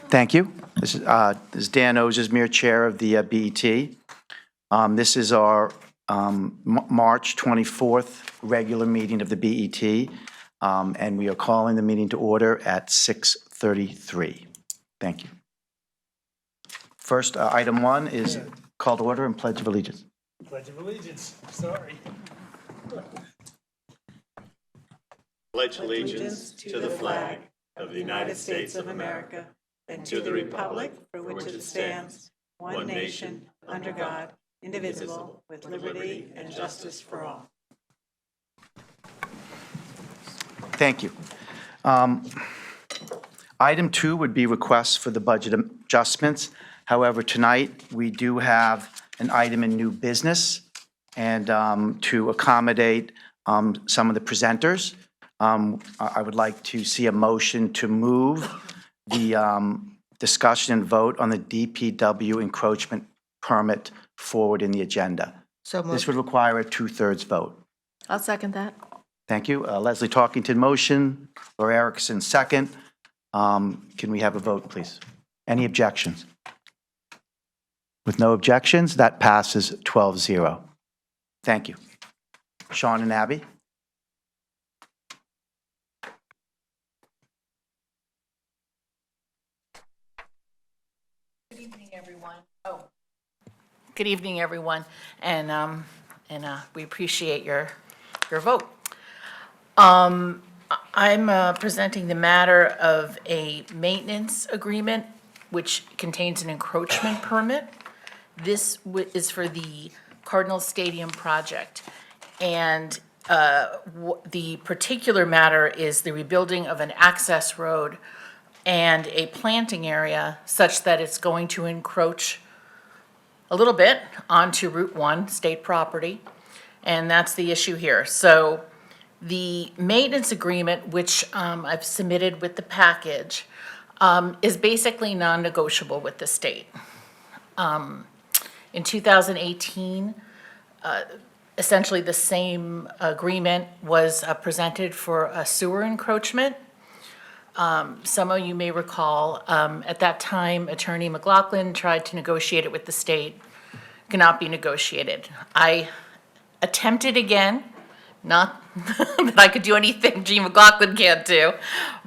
Thank you. This is Dan Ozersmeer, Chair of the BET. This is our March 24th regular meeting of the BET, and we are calling the meeting to order at 6:33. Thank you. First, item 1 is call to order and Pledge of Allegiance. Pledge of Allegiance, sorry. Pledge allegiance to the flag of the United States of America and to the republic for which it stands, one nation, under God, indivisible, with liberty and justice for all. Thank you. Item 2 would be requests for the budget adjustments. However, tonight, we do have an item in new business, and to accommodate some of the presenters, I would like to see a motion to move the discussion and vote on the DPW encroachment permit forward in the agenda. So moved. This would require a 2/3 vote. I'll second that. Thank you. Leslie Talkington, motion. Laura Erickson, second. Can we have a vote, please? Any objections? With no objections, that passes 12-0. Thank you. Sean and Abby? Good evening, everyone. Good evening, everyone, and we appreciate your vote. I'm presenting the matter of a maintenance agreement which contains an encroachment permit. This is for the Cardinal Stadium project, and the particular matter is the rebuilding of an access road and a planting area such that it's going to encroach a little bit onto Route 1, state property, and that's the issue here. So the maintenance agreement, which I've submitted with the package, is basically non-negotiable with the state. In 2018, essentially the same agreement was presented for a sewer encroachment. Some of you may recall, at that time, Attorney McLaughlin tried to negotiate it with the state. Cannot be negotiated. I attempted again, not that I could do anything G. McLaughlin can't do,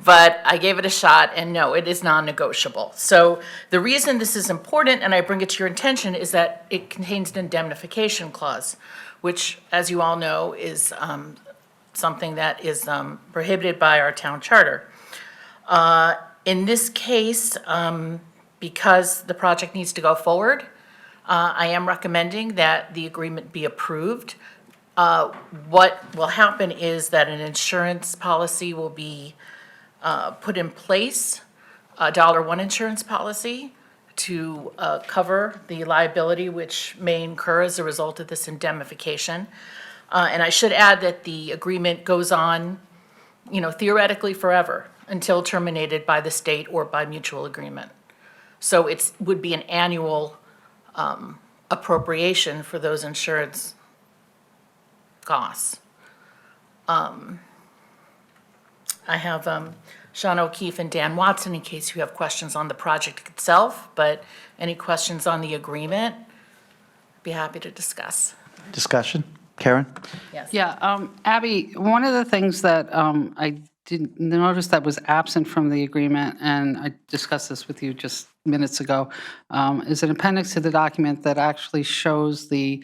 but I gave it a shot, and no, it is non-negotiable. So the reason this is important, and I bring it to your attention, is that it contains an indemnification clause, which, as you all know, is something that is prohibited by our town charter. In this case, because the project needs to go forward, I am recommending that the agreement be approved. What will happen is that an insurance policy will be put in place, a $1 insurance policy to cover the liability which may incur as a result of this indemnification. And I should add that the agreement goes on, theoretically forever until terminated by the state or by mutual agreement. So it would be an annual appropriation for those insurance costs. I have Sean O'Keefe and Dan Watson in case you have questions on the project itself, but any questions on the agreement, I'd be happy to discuss. Discussion? Karen? Yes. Yeah, Abby, one of the things that I didn't notice that was absent from the agreement, and I discussed this with you just minutes ago, is an appendix to the document that actually shows a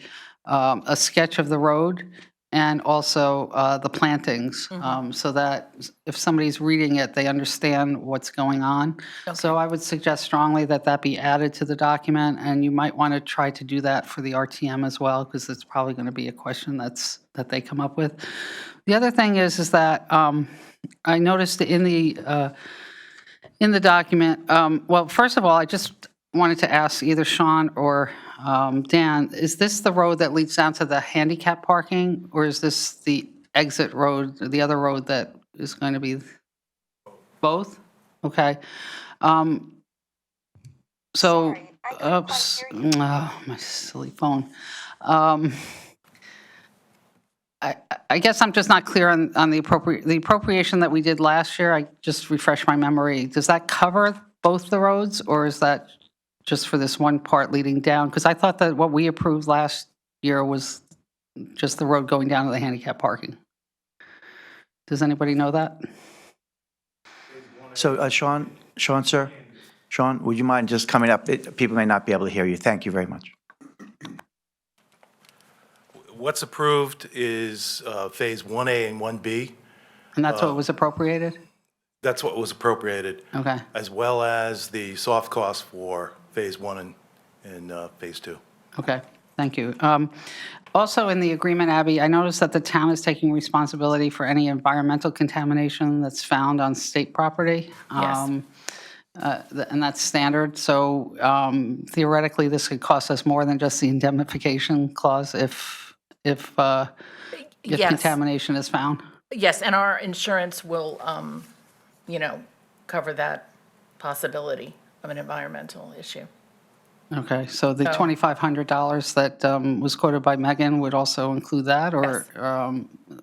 sketch of the road and also the plantings, so that if somebody's reading it, they understand what's going on. Okay. So I would suggest strongly that that be added to the document, and you might want to try to do that for the RTM as well, because it's probably going to be a question that they come up with. The other thing is that I noticed in the document, well, first of all, I just wanted to ask either Sean or Dan, is this the road that leads down to the handicap parking, or is this the exit road, the other road that is going to be both? Okay. So, oops, my silly phone. I guess I'm just not clear on the appropriation that we did last year. I just refreshed my memory. Does that cover both the roads, or is that just for this one part leading down? Because I thought that what we approved last year was just the road going down to the handicap parking. Does anybody know that? So Sean, sir, Sean, would you mind just coming up? People may not be able to hear you. Thank you very much. What's approved is Phase 1A and 1B. And that's what was appropriated? That's what was appropriated, Okay, as well as the soft costs for Phase 1 and Phase 2. okay, thank you. Also in the agreement, Abby, I noticed that the town is taking responsibility for any environmental contamination that's found on state property. Yes. And that's standard, so theoretically, this could cost us more than just the indemnification clause if Yes. contamination is found. Yes, and our insurance will, cover that possibility of an environmental issue. Okay, so the So- $2,500 that was quoted by Megan would also include that, or,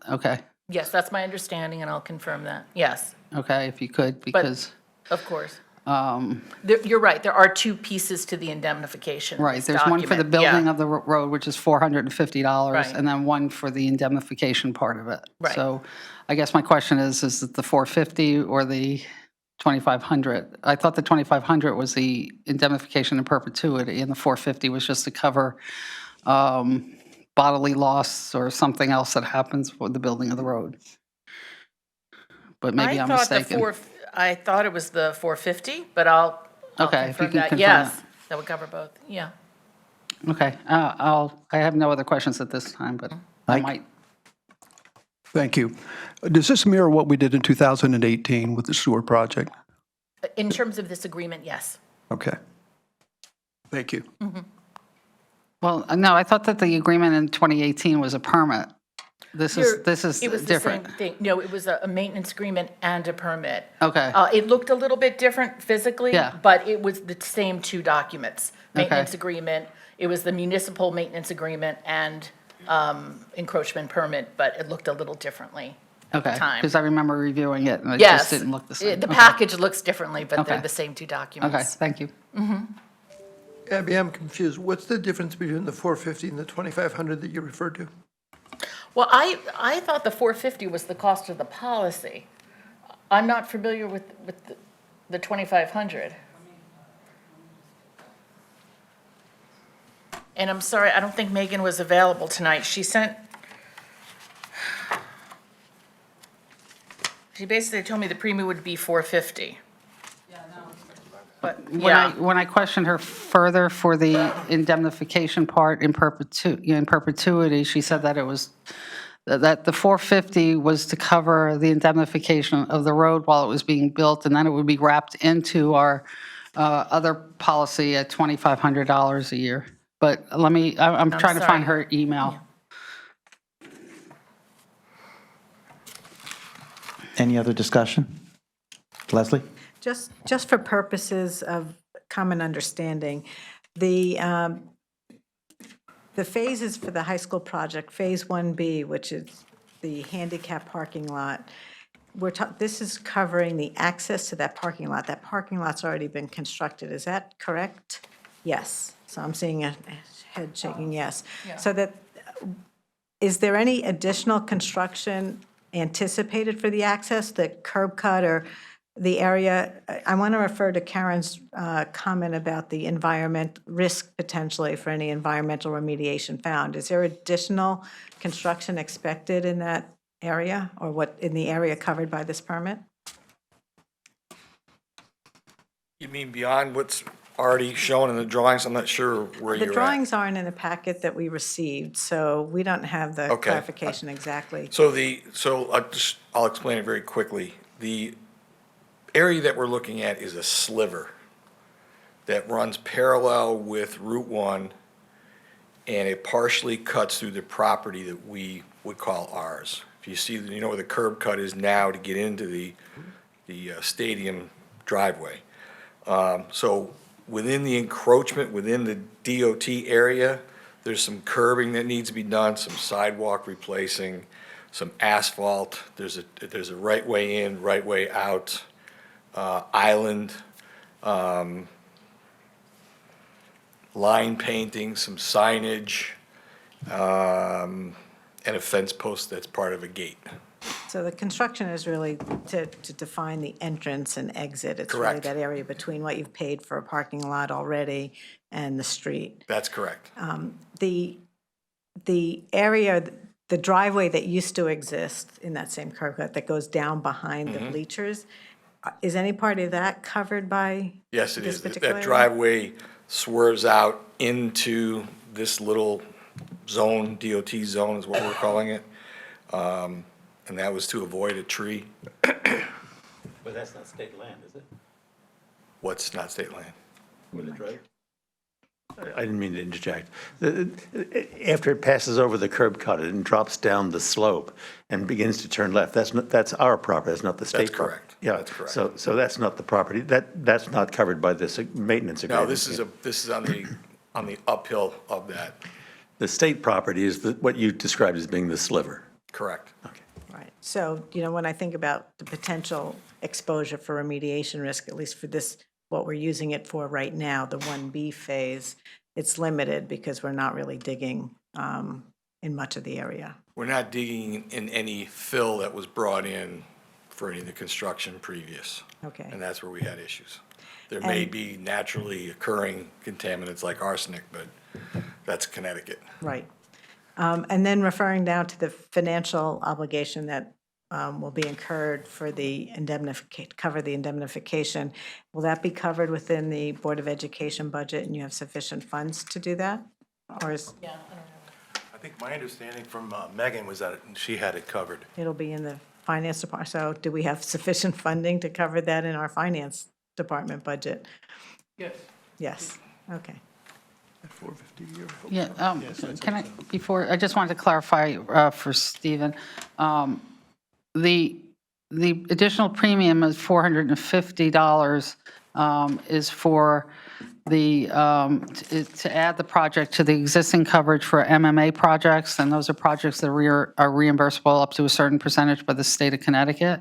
okay, Yes, that's my understanding, and I'll confirm that. Yes, okay, if you could, because, of course. You're right, there are two pieces to the indemnification. in right, this there's one for the document. building Yeah. of the road, which is $450, Right. and then one for the indemnification part of it. Right. So I guess my question is it the $450 or the $2,500? I thought the $2,500 was the indemnification in perpetuity, and the $450 was just to cover bodily loss or something else that happens with the building of the road. But maybe I'm mistaken. I thought it was the 450, but I'll Okay, if you confirm can that. confirm Yes, that. that would cover both, yeah. Okay, I have no other questions at this time, but I Mike? might. Thank you. Does this mirror what we did in 2018 with the sewer project? In terms of this agreement, yes. Okay. Thank you. Well, no, I thought that the agreement in 2018 was a permit. This is It was the different. same thing. No, it was a maintenance agreement and a permit. Okay, It looked a little bit different physically, Yeah. but it was the same two documents. Okay. Maintenance agreement, it was the municipal maintenance agreement and encroachment permit, but it looked a little differently at the okay, time. because I remember reviewing it, and it Yes. just didn't look the same. The Okay. package looks differently, but they're Okay. the same two Okay, documents. thank you. Abby, I'm confused. What's the difference between the 450 and the 2,500 that you referred to? Well, I thought the 450 was the cost of the policy. I'm not familiar with the 2,500. And I'm sorry, I don't think Megan was available tonight. She basically told me the premium would be 450. But, yeah, When I questioned her further for the indemnification part in perpetuity, she said that it was, that the 450 was to cover the indemnification of the road while it was being built, and then it would be wrapped into our other policy at $2,500 a year. But I'm trying to find sorry. her email. Any other discussion? Leslie? Just for purposes of common understanding, the phases for the high school project, Phase 1B, which is the handicap parking lot, this is covering the access to that parking lot. That parking lot's already been constructed, is that correct? Yes, so I'm seeing a head shaking yes. So is there any additional construction anticipated for the access, the curb cut or the area? I want to refer to Karen's comment about the environment risk potentially for any environmental remediation found. Is there additional construction expected in that area, or in the area covered by this permit? You mean beyond what's already shown in the drawings? I'm not sure where you're The at. drawings aren't in the packet that we received, so we don't have the Okay. clarification exactly. So I'll explain it very quickly. The area that we're looking at is a sliver that runs parallel with Route 1, and it partially cuts through the property that we would call ours. If you see, you know where the curb cut is now to get into the stadium driveway. So within the encroachment, within the DOT area, there's some curbing that needs to be done, some sidewalk replacing, some asphalt. There's a right way in, right way out, island. line painting, some signage, and a fence post that's part of a gate. So the construction is really to define the entrance and exit. It's really Correct. that area between what you've paid for a parking lot already and the street. That's correct. The area, the driveway that used to exist in that same curb cut that goes down behind the bleachers, is any part of that covered by Yes, it this is. particular That area? driveway swerves out into this little zone, DOT zone is what we're calling it. And that was to avoid a tree. But that's not state land, is it? What's not state land? With it, right? I didn't mean to interject. After it passes over the curb cut and drops down the slope and begins to turn left, that's our property, that's not the state That's property. correct. Yeah, That's correct. so that's not the property, that's not covered by this maintenance agreement. No, this is on the uphill of that. The state property is what you described as being the sliver. Correct. Okay. Right. So, when I think about the potential exposure for remediation risk, at least for this, what we're using it for right now, the 1B phase, it's limited because we're not really digging in much of the area. We're not digging in any fill that was brought in for any of the construction previous. Okay. And that's where we had issues. There may And- be naturally occurring contaminants like arsenic, but that's Connecticut. Right. And then referring down to the financial obligation that will be incurred for the cover the indemnification, will that be covered within the Board of Education budget and you have sufficient funds to do that? Or is, I think my understanding from Megan was that she had it covered. it'll be in the finance department? So do we have sufficient funding to cover that in our finance department budget? Yes. Yes, okay. Yeah, can I, I just wanted to clarify for Stephen. The additional premium is $450 is for to add the project to the existing coverage for MMA projects, and those are projects that are reimbursable up to a certain percentage by the state of Connecticut.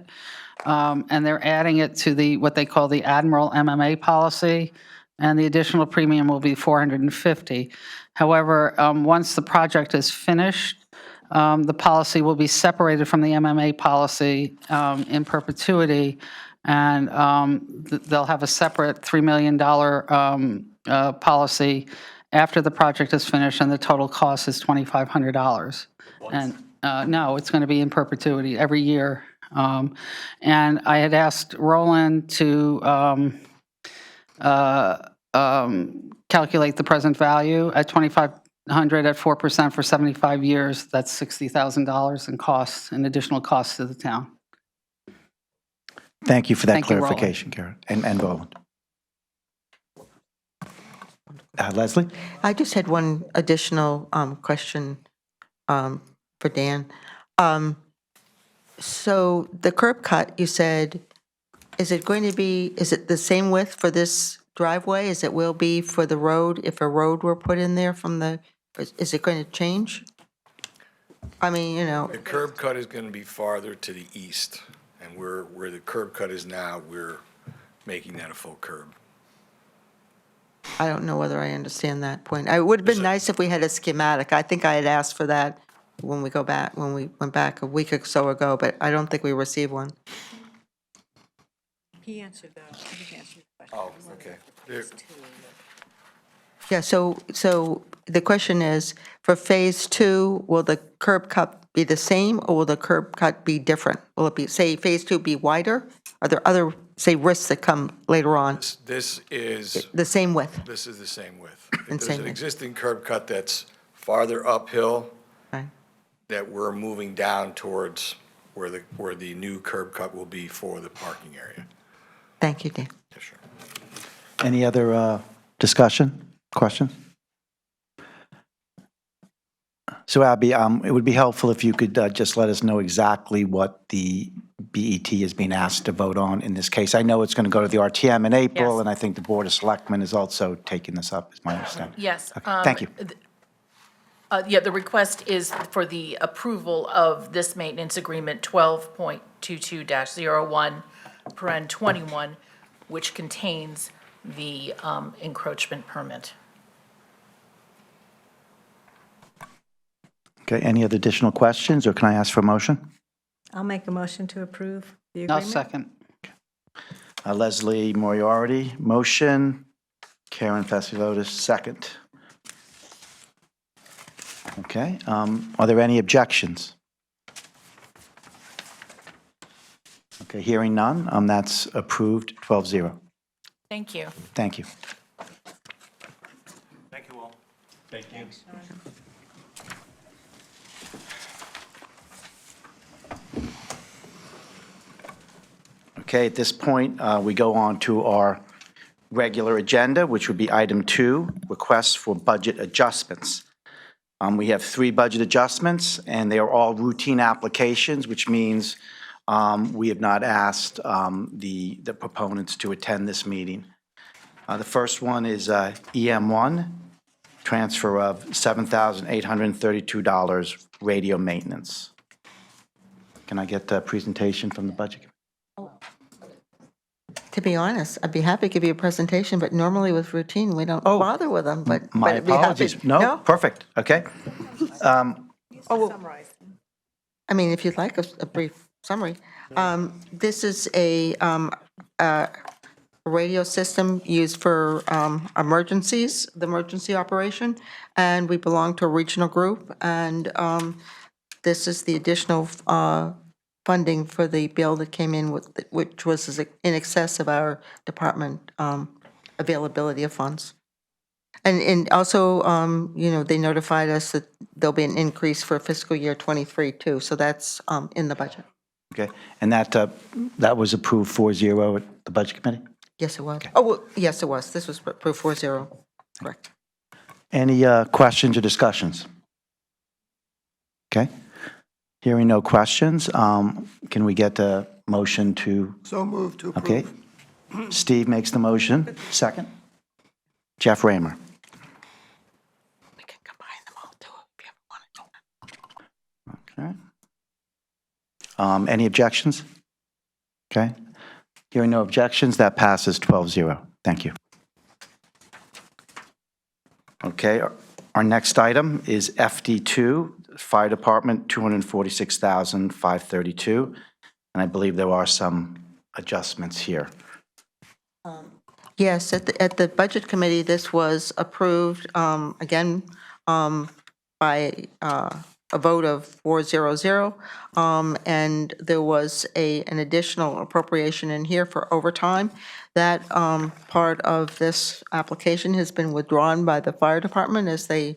And they're adding it to what they call the Admiral MMA policy, and the additional premium will be $450. However, once the project is finished, the policy will be separated from the MMA policy in perpetuity, and they'll have a separate $3 million policy after the project is finished, and the total cost is $2,500. And no, it's going to be in perpetuity every year. And I had asked Roland to calculate the present value at $2,500 at 4% for 75 years. That's $60,000 in costs, in additional costs to the town. Thank you for that Thank you, Roland. clarification, Karen, and Roland. Leslie? I just had one additional question for Dan. So the curb cut, you said, is it the same width for this driveway as it will be for the road, if a road were put in there is it going to change? I mean, The curb cut is going to be farther to the east, and where the curb cut is now, we're making that a full curb. I don't know whether I understand that point. It would have been nice if we had a schematic. I think I had asked for that when we went back a week or so ago, but I don't think we received one. He answered the question. Oh, okay. Yeah, so the question is, for Phase 2, will the curb cut be the same, or will the curb cut be different? Will it be, say, Phase 2 be wider? Are there other, say, risks that come later on? This is The same width? This is the same width. And There's same an width. existing curb cut that's farther uphill Right. that we're moving down towards where the new curb cut will be for the parking area. Thank you, Dan. Yeah, sure. Any other discussion, questions? So Abby, it would be helpful if you could just let us know exactly what the BET is being asked to vote on in this case. I know it's going to go to the RTM in April, Yes. and I think the Board of Selectmen is also taking this up, is my understanding. Yes. Okay, thank you. Yeah, the request is for the approval of this maintenance agreement 12.22-01, paren 21, which contains the encroachment permit. Okay, any other additional questions, or can I ask for a motion? I'll make a motion to approve the I'll agreement. second. Leslie Moriarty, motion. Karen Fessivotis, second. Okay, are there any objections? Okay, hearing none, that's approved, 12-0. Thank you. Thank you. Thank you all. Thank you. Okay, at this point, we go on to our regular agenda, which would be item 2, requests for budget adjustments. We have 3 budget adjustments, and they are all routine applications, which means we have not asked the proponents to attend this meeting. The first one is EM1, transfer of $7,832 radio maintenance. Can I get a presentation from the budget? To be honest, I'd be happy to give you a presentation, but normally with routine, we don't Oh, bother with them, but. My but I'd be happy- apologies. No, perfect, okay. Summarize. I mean, if you'd like a brief summary. This is a radio system used for emergencies, the emergency operation, and we belong to a regional group, and this is the additional funding for the bill that came in, which was in excess of our department availability of funds. And also, they notified us that there'll be an increase for fiscal year '23 too, so that's in the budget. Okay, and that was approved 4-0 at the Budget Committee? Yes, it was. Oh, well, yes, it was. This was approved 4-0, correct. Any questions or discussions? Okay, hearing no questions, can we get a motion to, So moved to approve. okay? Steve makes the motion, second. Jeff Raymer. We can combine them all too, if you ever want to. Okay. Any objections? Okay. Hearing no objections, that passes 12-0. Thank you. Okay, our next item is FD2, Fire Department, $246,532. And I believe there are some adjustments here. Yes, at the Budget Committee, this was approved, again, by a vote of 4-0-0, and there was an additional appropriation in here for overtime. That part of this application has been withdrawn by the Fire Department as they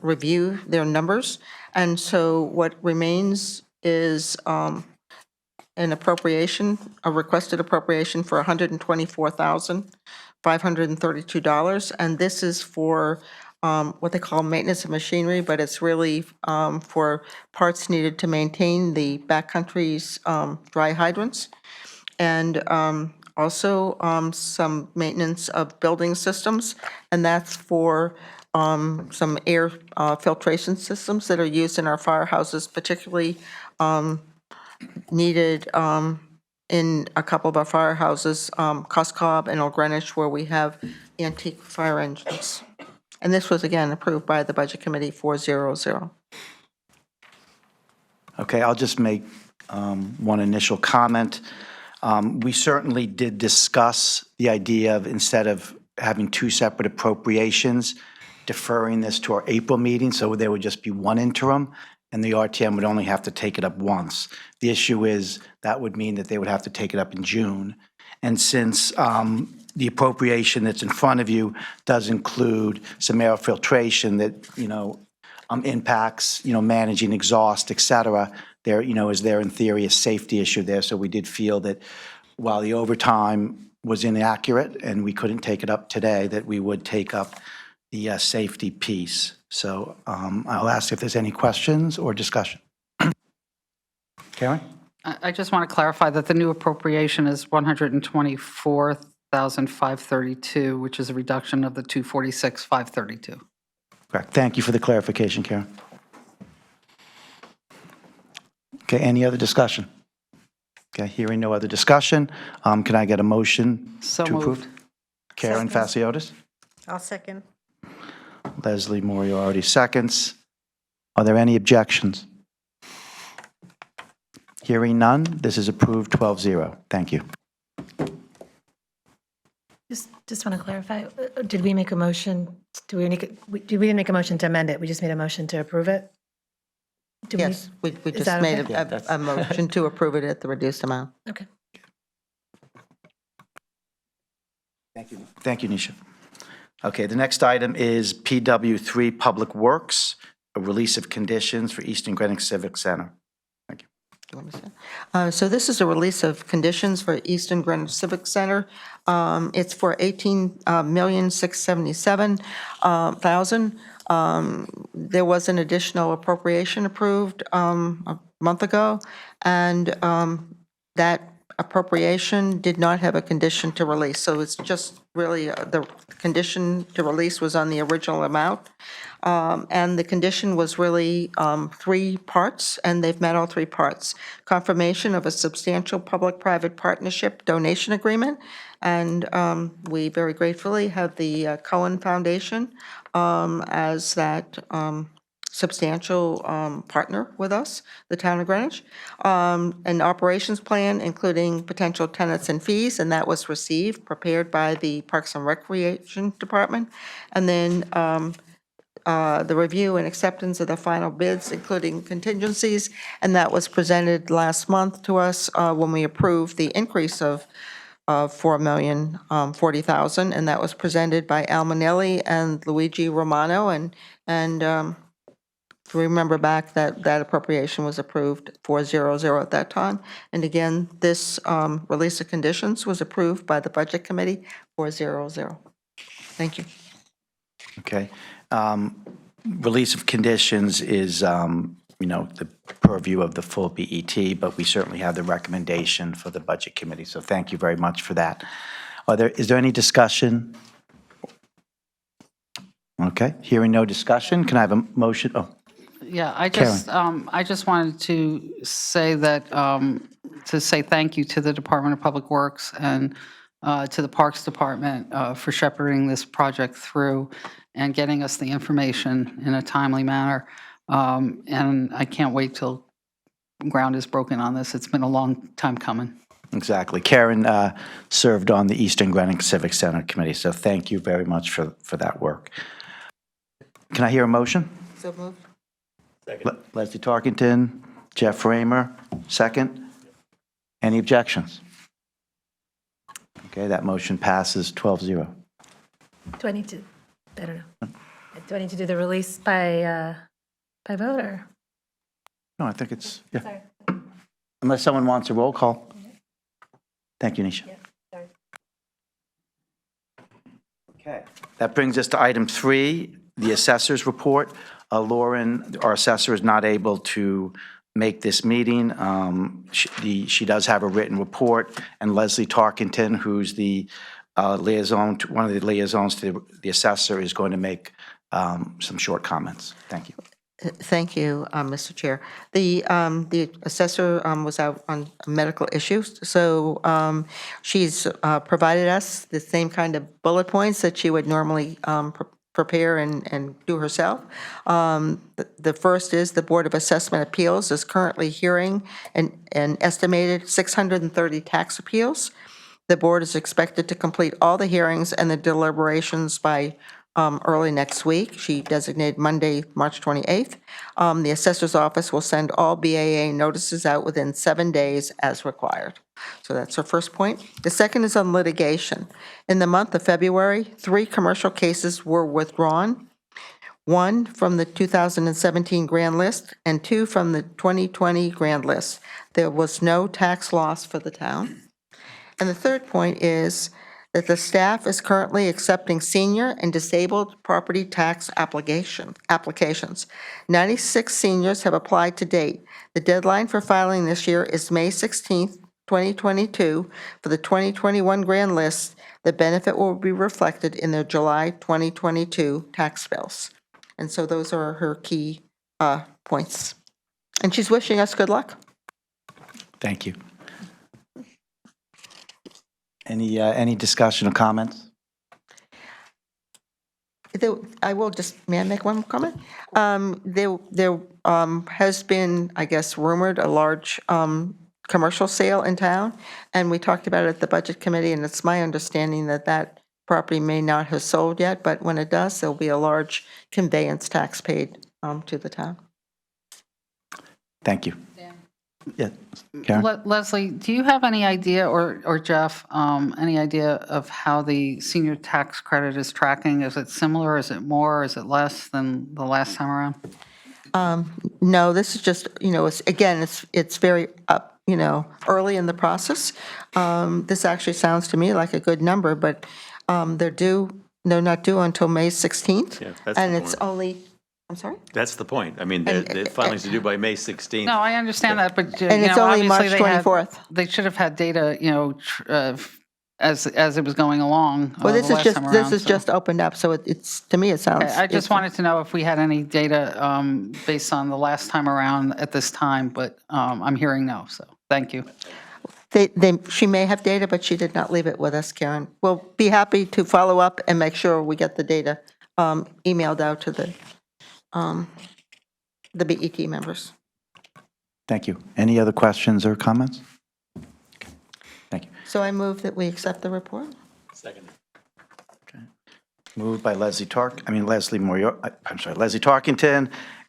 review their numbers, and so what remains is an appropriation, a requested appropriation for $124,532, and this is for what they call maintenance of machinery, but it's really for parts needed to maintain the backcountry's dry hydrants, and also some maintenance of building systems, and that's for some air filtration systems that are used in our firehouses, particularly needed in a couple of our firehouses, Coscob and Old Greenwich, where we have antique fire engines. And this was, again, approved by the Budget Committee 4-0-0. Okay, I'll just make one initial comment. We certainly did discuss the idea of, instead of having 2 separate appropriations, deferring this to our April meeting, so there would just be one interim, and the RTM would only have to take it up once. The issue is that would mean that they would have to take it up in June. And since the appropriation that's in front of you does include some air filtration that, impacts, managing exhaust, et cetera, there, is there in theory a safety issue there? So we did feel that while the overtime was inaccurate and we couldn't take it up today, that we would take up the safety piece. So I'll ask if there's any questions or discussion. Karen? I just want to clarify that the new appropriation is $124,532, which is a reduction of the $246,532. Correct. Thank you for the clarification, Karen. Okay, any other discussion? Okay, hearing no other discussion, can I get a motion So to approve? moved. Karen Fasciotis? I'll second. Leslie Moriarty seconds. Are there any objections? Hearing none, this is approved 12-0. Thank you. Just want to clarify, did we make a motion, we didn't make a motion to amend it, we just made a motion to approve it? Yes, we is just that made okay? a motion to approve it at the reduced amount. Okay. Thank you, Nisha. Okay, the next item is PW3 Public Works, a release of conditions for Eastern Greenwich Civic Center. Thank you. Do you want me to say? So this is a release of conditions for Eastern Greenwich Civic Center. It's for $18,677,000. There was an additional appropriation approved a month ago, and that appropriation did not have a condition to release. So it's just really the condition to release was on the original amount. And the condition was really 3 parts, and they've met all 3 parts. Confirmation of a substantial public-private partnership donation agreement, and we very gratefully have the Cohen Foundation as that substantial partner with us, the town of Greenwich. An operations plan, including potential tenants and fees, and that was received, prepared by the Parks and Recreation Department. And then the review and acceptance of the final bids, including contingencies, and that was presented last month to us when we approved the increase of $4,040,000, and that was presented by Al Manelli and Luigi Romano, and if you remember back, that appropriation was approved 400 at that time. And again, this release of conditions was approved by the Budget Committee 400. Thank you. Okay. Release of conditions is, the purview of the full BET, but we certainly have the recommendation for the Budget Committee, so thank you very much for that. Is there any discussion? Okay, hearing no discussion, can I have a motion? Oh, Yeah, I just wanted to say that, to say thank you to the Department of Public Works and to the Parks Department for shepherding this project through and getting us the information in a timely manner. And I can't wait till ground is broken on this. It's been a long time coming. exactly. Karen served on the Eastern Greenwich Civic Center Committee, so thank you very much for that work. Can I hear a motion? So moved. Leslie Tarkenton, Jeff Raymer, second. Any objections? Okay, that motion passes 12-0. Do I need to, I don't know. Do I need to do the release by vote or? No, I think it's, yeah. Sorry. Unless someone wants a roll call. Thank you, Nisha. Yeah, sorry. Okay. That brings us to item 3, the assessor's report. Lauren, our assessor, is not able to make this meeting. She does have a written report, and Leslie Tarkenton, who's the liaison, one of the liaisons to the assessor, is going to make some short comments. Thank you. Thank you, Mr. Chair. The assessor was out on medical issues, so she's provided us the same kind of bullet points that she would normally prepare and do herself. The first is the Board of Assessment Appeals is currently hearing an estimated 630 tax appeals. The board is expected to complete all the hearings and the deliberations by early next week. She designated Monday, March 28th. The assessor's office will send all BAA notices out within 7 days as required. So that's her first point. The second is on litigation. In the month of February, 3 commercial cases were withdrawn, 1 from the 2017 grand list and 2 from the 2020 grand list. There was no tax loss for the town. And the third point is that the staff is currently accepting senior and disabled property tax applications. 96 seniors have applied to date. The deadline for filing this year is May 16th, 2022. For the 2021 grand list, the benefit will be reflected in their July 2022 tax bills. And so those are her key points. And she's wishing us good luck. Thank you. Any discussion or comments? I will just, may I make one comment? There has been, I guess, rumored a large commercial sale in town, and we talked about it at the Budget Committee, and it's my understanding that that property may not have sold yet, but when it does, there'll be a large conveyance tax paid to the town. Thank you. Yeah, Karen? Leslie, do you have any idea, or Jeff, any idea of how the senior tax credit is tracking? Is it similar, is it more, is it less than the last time around? No, this is just, it's very up, early in the process. This actually sounds to me like a good number, but they're not due until May 16th. Yeah, that's the And it's point. only, I'm sorry? That's the point. I mean, the filings are due by May 16th. No, I understand that, but, And it's only March obviously 24th. they should have had data, as it was going along Well, the this is last just, time this around, is so. just opened up, so it's, to me, it sounds. Okay, I just wanted to know if we had any data based on the last time around at this time, but I'm hearing no, so thank you. She may have data, but she did not leave it with us, Karen. We'll be happy to follow up and make sure we get the data emailed out to the BET members. Thank you. Any other questions or comments? Thank you. So I move that we accept the report. Second. Moved by Leslie Tarkington,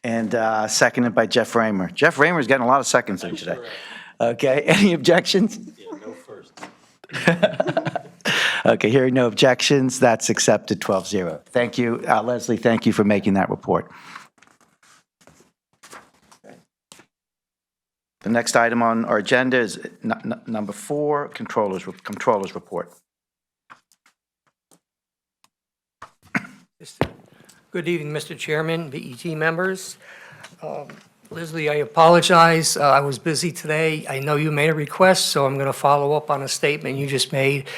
and seconded by Jeff Raymer. Jeff Raymer's getting a lot of seconds in today. Okay, any objections? Yeah, no first. Okay, hearing no objections, that's accepted 12-0. Thank you, Leslie, thank you for making that report. The next item on our agenda is number 4, Controller's Report. Good evening, Mr. Chairman, BET members. Leslie, I apologize. I was busy today. I know you made a request, so I'm going to follow up on a statement you just made.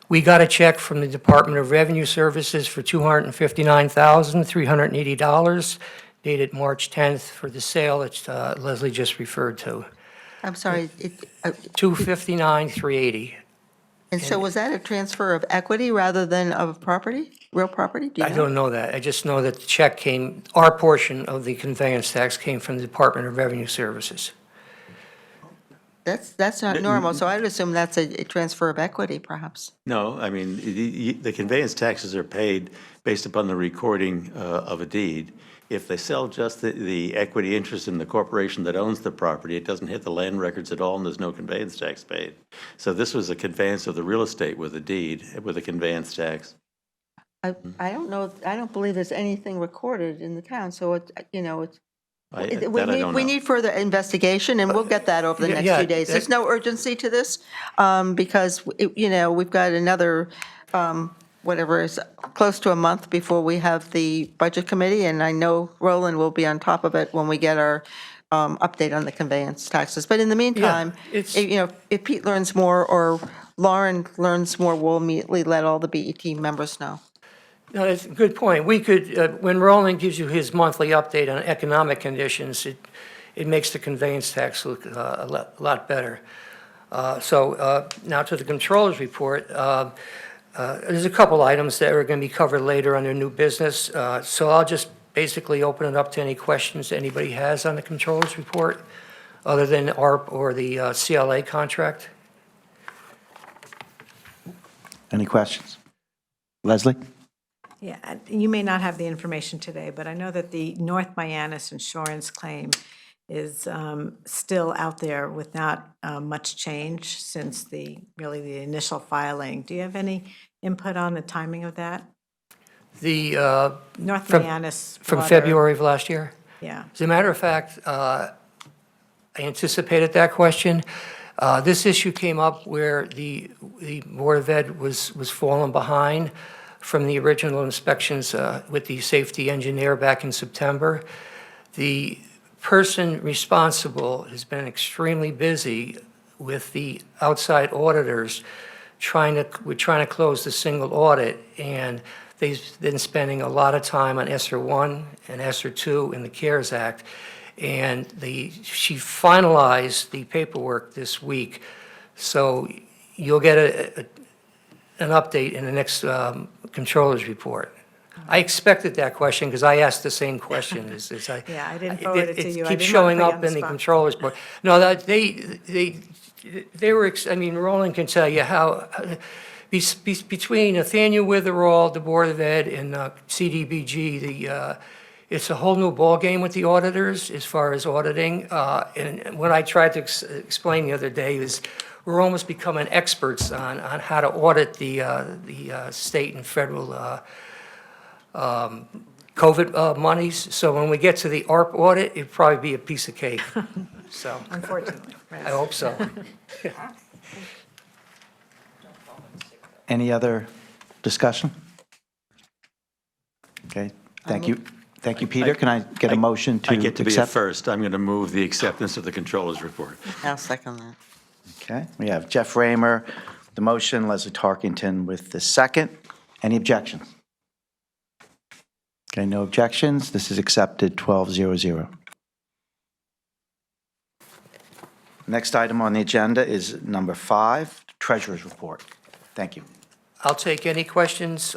We got a check from the Department of Revenue Services for $259,380 dated March 10th for the sale that Leslie just referred to. I'm sorry. $259,380. And so was that a transfer of equity rather than of property, real property? Do you I know? don't know that. I just know that the check came, our portion of the conveyance tax came from the Department of Revenue Services. That's not normal, so I'd assume that's a transfer of equity, perhaps. No, I mean, the conveyance taxes are paid based upon the recording of a deed. If they sell just the equity interest in the corporation that owns the property, it doesn't hit the land records at all, and there's no conveyance tax paid. So this was a conveyance of the real estate with a deed, with a conveyance tax. I don't know, I don't believe there's anything recorded in the town, so it's, we need further investigation, and we'll get that over the next few days. There's no urgency to this, because, we've got another, whatever is close to a month before we have the Budget Committee, and I know Roland will be on top of it when we get our update on the conveyance taxes. But in the meantime, if Pete learns more or Lauren learns more, we'll immediately let all the BET members know. No, that's a good point. We could, when Roland gives you his monthly update on economic conditions, it makes the conveyance tax look a lot better. So now to the controller's report. There's a couple items that are going to be covered later under new business. So I'll just basically open it up to any questions anybody has on the controller's report, other than ARP or the CLA contract. Any questions? Leslie? Yeah, you may not have the information today, but I know that the North Miamis insurance claim is still out there with not much change since the initial filing. Do you have any input on the timing of that? The North from, Miamis from water. February of last year? Yeah. As a matter of fact, I anticipated that question. This issue came up where the Board of Ed was falling behind from the original inspections with the safety engineer back in September. The person responsible has been extremely busy with the outside auditors we're trying to close the single audit, and they've been spending a lot of time on ESSER 1 and ESSER 2 in the CARES Act, and she finalized the paperwork this week, so you'll get an update in the next controller's report. I expected that question because I asked the same question. Yeah, I didn't forward it to you. I keeps didn't showing wanna put you up on the in the spot. controller's board. No, they were, I mean, Roland can tell you how, between Nathaniel Witherall, the Board of Ed, and CDBG, it's a whole new ballgame with the auditors as far as auditing. And what I tried to explain the other day is we're almost becoming experts on how to audit the state and federal COVID monies. So when we get to the ARP audit, it'd probably be a piece of cake. So Unfortunately. I hope so. Any other discussion? Okay, thank you. Thank you, Peter. Can I get a motion to I accept? get to be a first. I'm going to move the acceptance of the controller's report. I'll second that. Okay, we have Jeff Raymer, the motion, Leslie Tarkington with the second. Any objections? Okay, no objections. This is accepted, 12-0-0. Next item on the agenda is number 5, Treasurer's Report. Thank you. I'll take any questions.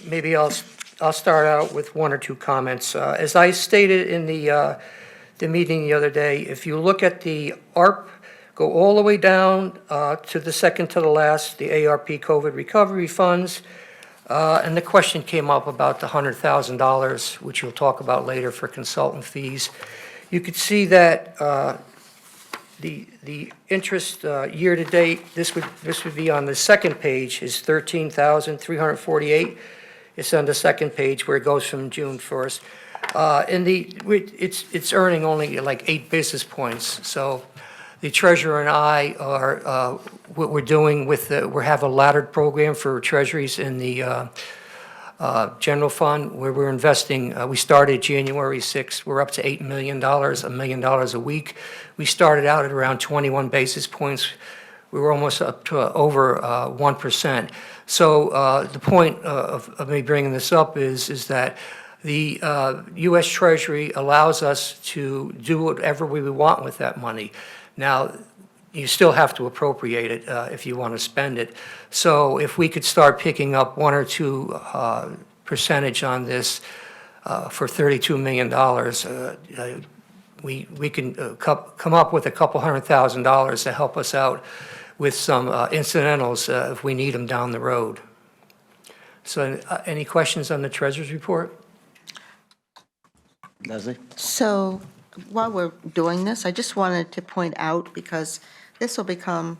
Maybe I'll start out with one or two comments. As I stated in the meeting the other day, if you look at the ARP, go all the way down to the second to the last, the ARP COVID recovery funds, and the question came up about the $100,000, which we'll talk about later for consultant fees. You could see that the interest year-to-date, this would be on the second page, is $13,348. It's on the second page where it goes from June 1st. And it's earning only like 8 basis points. So the treasurer and I are, what we're doing with we have a laddered program for treasuries in the general fund where we're investing. We started January 6th. We're up to $8 million, $1 million a week. We started out at around 21 basis points. We were almost up to over 1%. So the point of me bringing this up is that the U.S. Treasury allows us to do whatever we want with that money. Now, you still have to appropriate it if you want to spend it. So if we could start picking up 1 or 2 percentage on this for $32 million, we can come up with a couple $100,000 to help us out with some incidentals if we need them down the road. So any questions on the Treasurer's report? Leslie? So while we're doing this, I just wanted to point out, because this will become,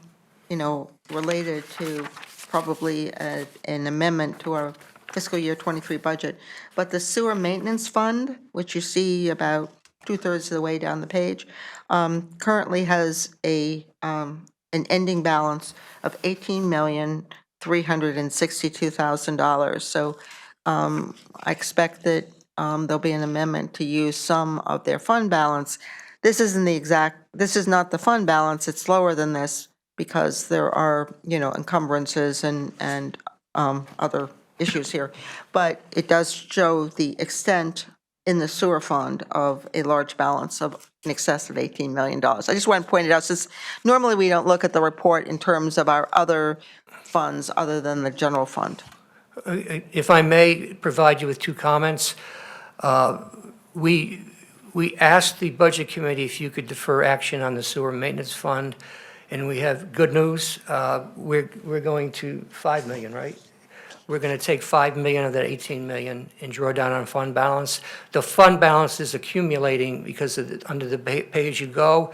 related to probably an amendment to our fiscal year 23 budget, but the sewer maintenance fund, which you see about 2/3 of the way down the page, currently has an ending balance of $18,362,000. So I expect that there'll be an amendment to use some of their fund balance. This is not the fund balance, it's lower than this because there are, encumbrances and other issues here. But it does show the extent in the sewer fund of a large balance of in excess of $18 million. I just want to point it out, since normally we don't look at the report in terms of our other funds other than the general fund. If I may provide you with 2 comments. We asked the Budget Committee if you could defer action on the sewer maintenance fund, and we have good news. We're going to $5 million, right? We're going to take $5 million of that $18 million and draw down on fund balance. The fund balance is accumulating because under the pay-as-you-go,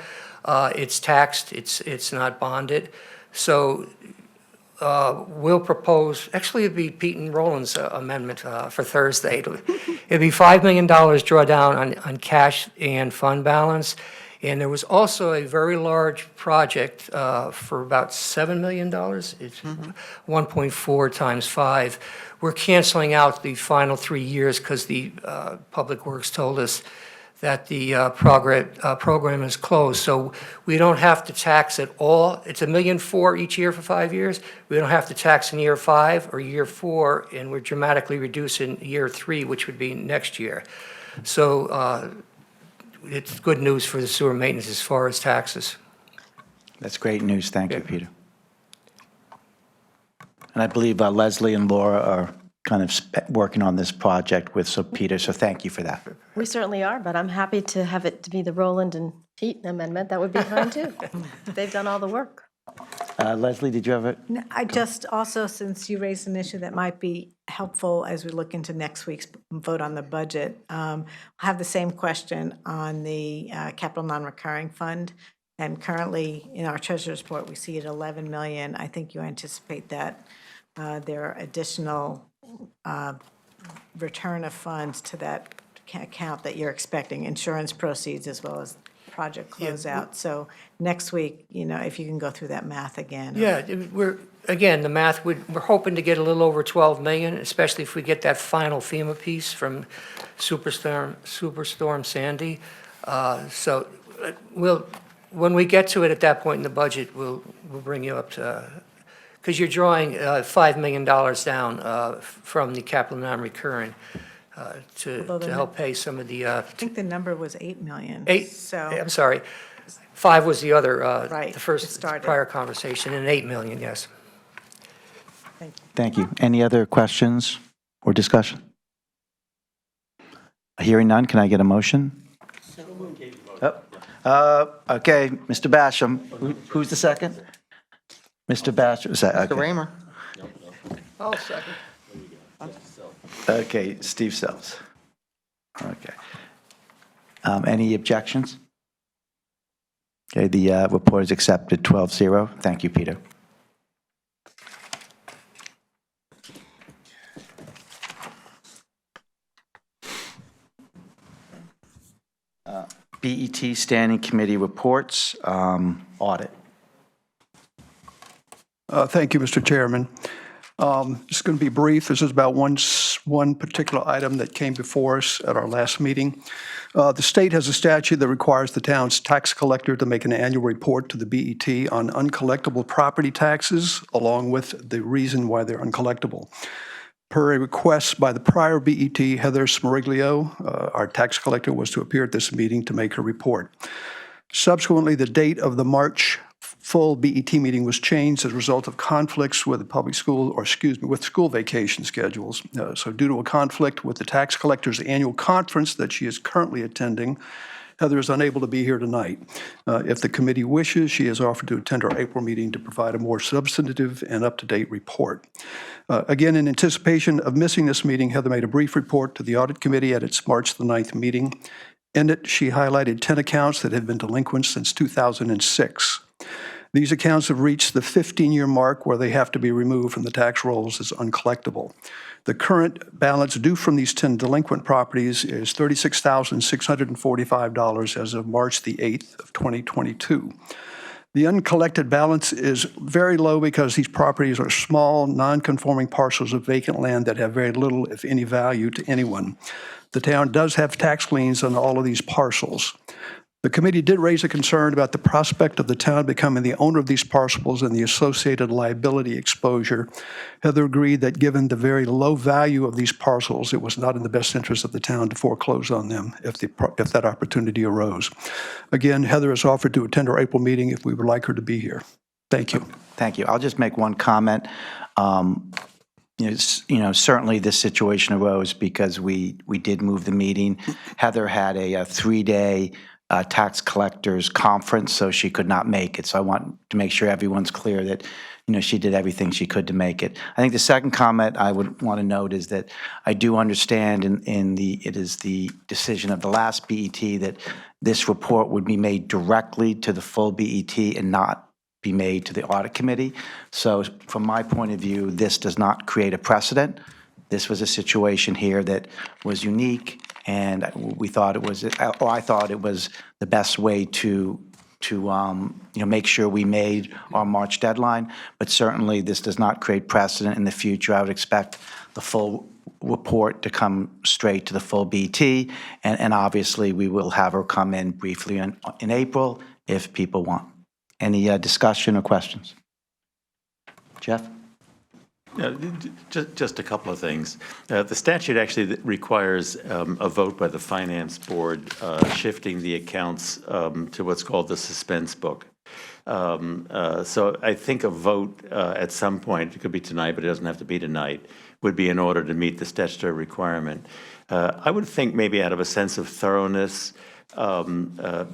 it's taxed, it's not bonded. So we'll propose, actually it'd be Pete and Roland's amendment for Thursday. It'd be $5 million drawdown on cash and fund balance. And there was also a very large project for about $7 million. It's 1.4 times 5. We're canceling out the final 3 years because the Public Works told us that the program is closed. So we don't have to tax at all. It's $1.4 million each year for 5 years. We don't have to tax in year 5 or year 4, and we're dramatically reducing year 3, which would be next year. So it's good news for the sewer maintenance as far as taxes. That's great news. Thank you, Peter. And I believe Leslie and Laura are kind of working on this project with, so Peter, so thank you for that. We certainly are, but I'm happy to have it to be the Roland and Pete amendment. That would be fine too. They've done all the work. Leslie, did you have a? I just also, since you raised an issue that might be helpful as we look into next week's vote on the budget, I have the same question on the capital non-recurring fund. And currently, in our treasurer's report, we see it 11 million. I think you anticipate that there are additional return of funds to that account that you're expecting, insurance proceeds as well as project closeout. So next week, if you can go through that math again. Yeah, the math, we're hoping to get a little over 12 million, especially if we get that final FEMA piece from Superstorm Sandy. So when we get to it at that point in the budget, we'll bring you up to, because you're drawing $5 million down from the capital non-recurring to help pay some of the. I think the number was 8 million. I'm sorry, 5 was the other, Right, the first prior conversation, and 8 million, yes. Thank you. Any other questions or discussion? Hearing none, can I get a motion? Okay, Mr. Basham. Who's the second? Mr. Basham. Mr. Raymer. I'll second. Okay, Steve Sells. Okay. Any objections? Okay, the report is accepted 12-0. Thank you, Peter. BET Standing Committee reports, audit. Thank you, Mr. Chairman. Just going to be brief. This is about one particular item that came before us at our last meeting. The state has a statute that requires the town's tax collector to make an annual report to the BET on uncollectible property taxes, along with the reason why they're uncollectible. Per a request by the prior BET, Heather Smeriglio, our tax collector, was to appear at this meeting to make her report. Subsequently, the date of the March full BET meeting was changed as a result of conflicts with the public school, with school vacation schedules. So due to a conflict with the tax collector's annual conference that she is currently attending, Heather is unable to be here tonight. If the committee wishes, she has offered to attend our April meeting to provide a more substantive and up-to-date report. Again, in anticipation of missing this meeting, Heather made a brief report to the Audit Committee at its March the 9th meeting. In it, she highlighted 10 accounts that had been delinquent since 2006. These accounts have reached the 15-year mark where they have to be removed from the tax rolls as uncollectible. The current balance due from these 10 delinquent properties is $36,645 as of March the 8th of 2022. The uncollected balance is very low because these properties are small, non-conforming parcels of vacant land that have very little, if any, value to anyone. The town does have tax liens on all of these parcels. The committee did raise a concern about the prospect of the town becoming the owner of these parcels and the associated liability exposure. Heather agreed that given the very low value of these parcels, it was not in the best interest of the town to foreclose on them if that opportunity arose. Again, Heather has offered to attend our April meeting if we would like her to be here. Thank you. Thank you. I'll just make one comment. Certainly this situation arose because we did move the meeting. Heather had a 3-day tax collectors conference, so she could not make it. So I want to make sure everyone's clear that, she did everything she could to make it. I think the second comment I would want to note is that I do understand it is the decision of the last BET that this report would be made directly to the full BET and not be made to the Audit Committee. So from my point of view, this does not create a precedent. This was a situation here that was unique, and we thought it was, or I thought it was the best way to make sure we made our March deadline. But certainly, this does not create precedent in the future. I would expect the full report to come straight to the full BT, and obviously, we will have her come in briefly in April if people want. Any discussion or questions? Jeff? Just a couple of things. The statute actually requires a vote by the Finance Board shifting the accounts to what's called the suspense book. So I think a vote at some point, it could be tonight, but it doesn't have to be tonight, would be in order to meet the statutory requirement. I would think maybe out of a sense of thoroughness,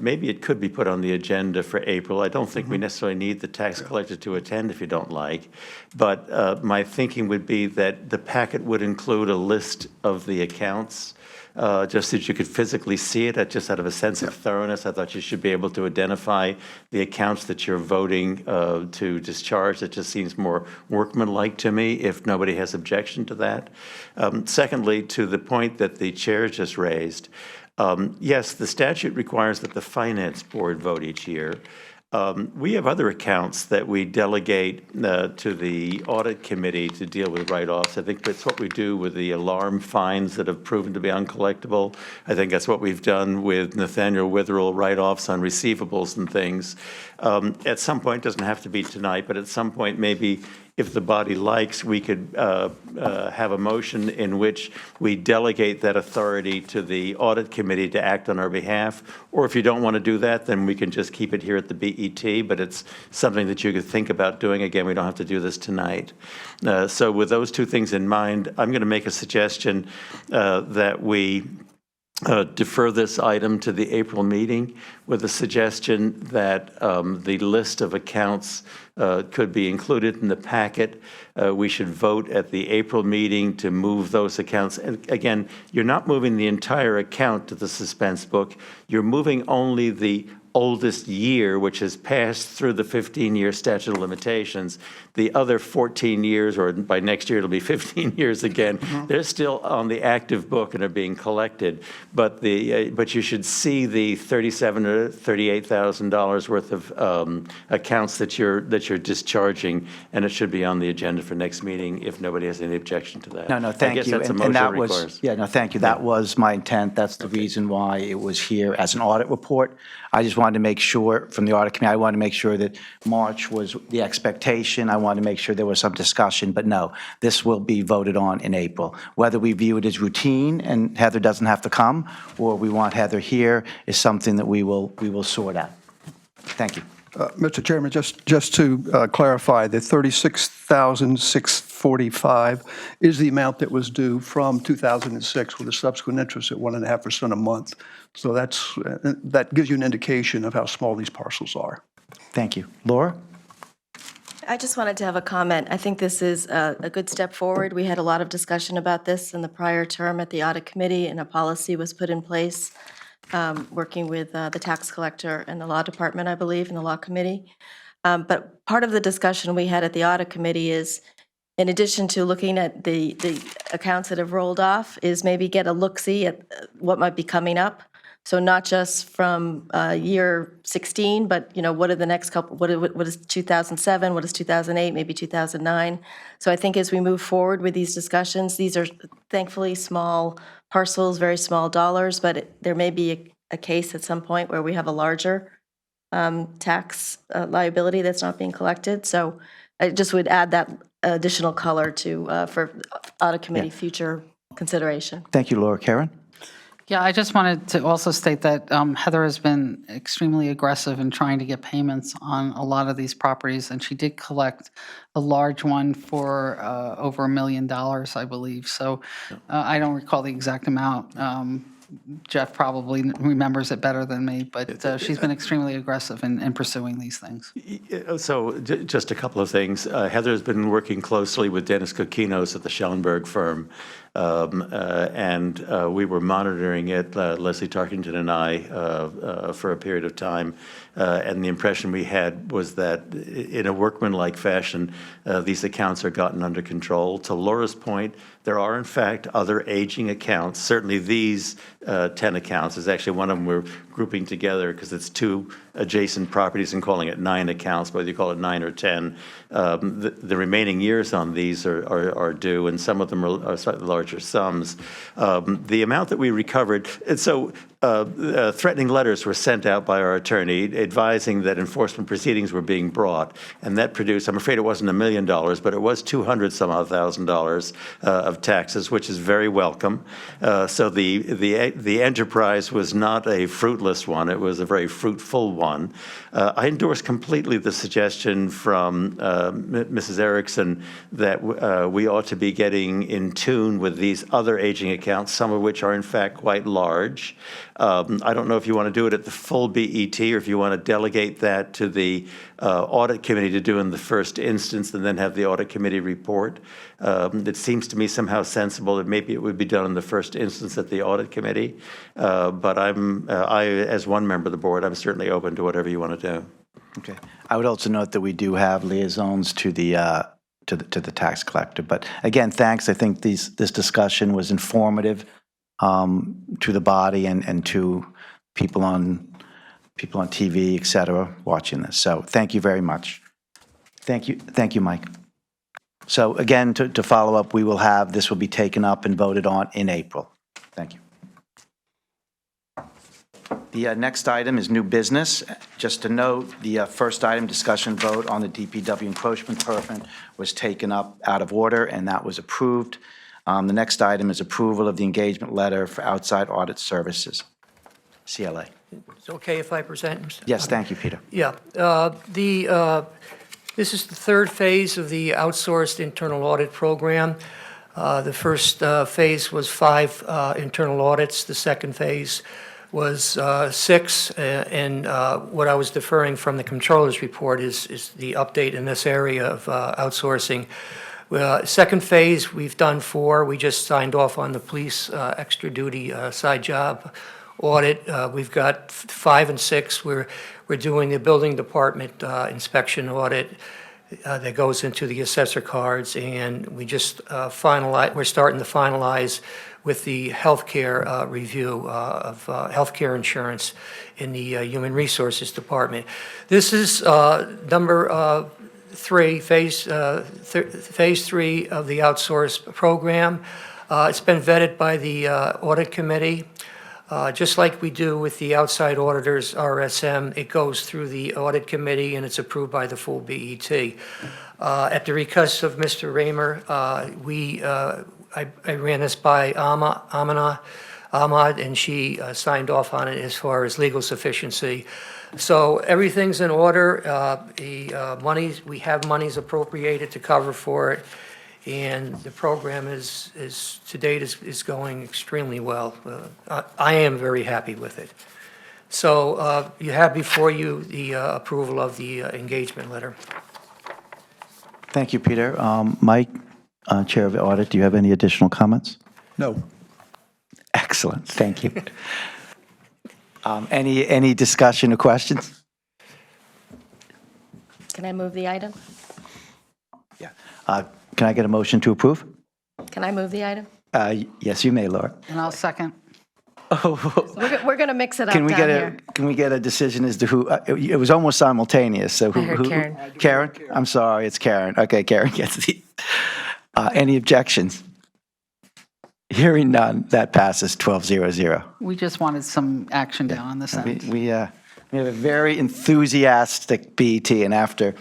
maybe it could be put on the agenda for April. I don't think we necessarily need the tax collector to attend if you don't like. But my thinking would be that the packet would include a list of the accounts, just that you could physically see it, just out of a sense of thoroughness. I thought you should be able to identify the accounts that you're voting to discharge. It just seems more workmanlike to me, if nobody has objection to that. Secondly, to the point that the chair just raised, yes, the statute requires that the Finance Board vote each year. We have other accounts that we delegate to the Audit Committee to deal with write-offs. I think that's what we do with the alarm fines that have proven to be uncollectible. I think that's what we've done with Nathaniel Witherell write-offs on receivables and things. At some point, doesn't have to be tonight, but at some point, maybe if the body likes, we could have a motion in which we delegate that authority to the Audit Committee to act on our behalf. Or if you don't want to do that, then we can just keep it here at the BET, but it's something that you could think about doing. Again, we don't have to do this tonight. So with those two things in mind, I'm going to make a suggestion that we defer this item to the April meeting with a suggestion that the list of accounts could be included in the packet. We should vote at the April meeting to move those accounts. And again, you're not moving the entire account to the suspense book. You're moving only the oldest year, which has passed through the 15-year statute of limitations. The other 14 years, or by next year it'll be 15 years again, they're still on the active book and are being collected. But but you should see the $37,000 or $38,000 worth of accounts that you're discharging, and it should be on the agenda for next meeting if nobody has any objection to that. No, thank you. I guess that's a And motion that requires. was, yeah, no, thank you. That was my intent. That's the reason why it was here as an audit report. I just wanted to make sure, from the audit committee, I wanted to make sure that March was the expectation. I wanted to make sure there was some discussion, but no, this will be voted on in April. Whether we view it as routine and Heather doesn't have to come, or we want Heather here, is something that we will sort out. Thank you. Mr. Chairman, just to clarify, the $36,645 is the amount that was due from 2006 with a subsequent interest at 1.5% a month. So that gives you an indication of how small these parcels are. Thank you. Laura? I just wanted to have a comment. I think this is a good step forward. We had a lot of discussion about this in the prior term at the Audit Committee, and a policy was put in place working with the tax collector and the law department, I believe, and the law committee. But part of the discussion we had at the Audit Committee is, in addition to looking at the accounts that have rolled off, is maybe get a look-see at what might be coming up. So not just from year 16, but, you know, what are the next couple, what is 2007, what is 2008, maybe 2009. So I think as we move forward with these discussions, these are thankfully small parcels, very small dollars, but there may be a case at some point where we have a larger tax liability that's not being collected. So I just would add that additional color to for Audit Committee future consideration. Thank you, Laura. Karen? Yeah, I just wanted to also state that Heather has been extremely aggressive in trying to get payments on a lot of these properties, and she did collect a large one for over $1 million, I believe. So I don't recall the exact amount. Jeff probably remembers it better than me, but she's been extremely aggressive in pursuing these things. So just a couple of things. Heather's been working closely with Dennis Kokinos at the Schellenberg firm, and we were monitoring it, Leslie Tarkington and I, for a period of time. And the impression we had was that in a workmanlike fashion, these accounts are gotten under control. To Laura's point, there are in fact other aging accounts. Certainly these 10 accounts is actually one of them we're grouping together because it's two adjacent properties and calling it 9 accounts, whether you call it 9 or 10. The remaining years on these are due, and some of them are slightly larger sums. The amount that we recovered, and so threatening letters were sent out by our attorney advising that enforcement proceedings were being brought, and that produced, I'm afraid it wasn't $1 million, but it was $200,000 of taxes, which is very welcome. So the enterprise was not a fruitless one, it was a very fruitful one. I endorse completely the suggestion from Mrs. Erickson that we ought to be getting in tune with these other aging accounts, some of which are in fact quite large. I don't know if you want to do it at the full BET or if you want to delegate that to the audit committee to do in the first instance and then have the audit committee report. It seems to me somehow sensible that maybe it would be done in the first instance at the audit committee. But I, as one member of the board, I'm certainly open to whatever you want to do. Okay. I would also note that we do have liaisons to the tax collector. But again, thanks. I think this discussion was informative to the body and to people on TV, et cetera, watching this. So thank you very much. Thank you, Mike. So again, to follow up, this will be taken up and voted on in April. Thank you. The next item is new business. Just to note, the first item, discussion vote on the DPW encroachment permit, was taken up out of order, and that was approved. The next item is approval of the engagement letter for outside audit services, CLA. It's okay if I present, Mr. Yes, thank you, Peter. Yeah. This is the third phase of the outsourced internal audit program. The first phase was 5 internal audits. The second phase was 6. And what I was deferring from the controller's report is the update in this area of outsourcing. Second phase, we've done 4. We just signed off on the police extra duty side job audit. We've got 5 and 6. We're doing the building department inspection audit that goes into the assessor cards, and we just we're starting to finalize with the healthcare review of healthcare insurance in the Human Resources Department. This is number 3, phase 3 of the outsource program. It's been vetted by the audit committee. Just like we do with the outside auditors, RSM, it goes through the audit committee and it's approved by the full BET. At the request of Mr. Raymer, I ran this by Ahmad, and she signed off on it as far as legal sufficiency. So everything's in order. We have monies appropriated to cover for it. And the program to date is going extremely well. I am very happy with it. So you have before you the approval of the engagement letter. Thank you, Peter. Mike, Chair of the Audit, do you have any additional comments? No. Excellent, thank you. Any discussion or questions? Can I move the item? Yeah. Can I get a motion to approve? Can I move the item? Yes, you may, Laura. And I'll second. We're going to mix it up Can we down here. Can we get a decision as to who? It was almost simultaneous. So who? I heard Karen. Karen? I'm sorry, it's Karen. Okay, Karen gets the. Any objections? Hearing none, that passes 12-0-0. We just wanted some action down on this end. We have a very enthusiastic BET, and after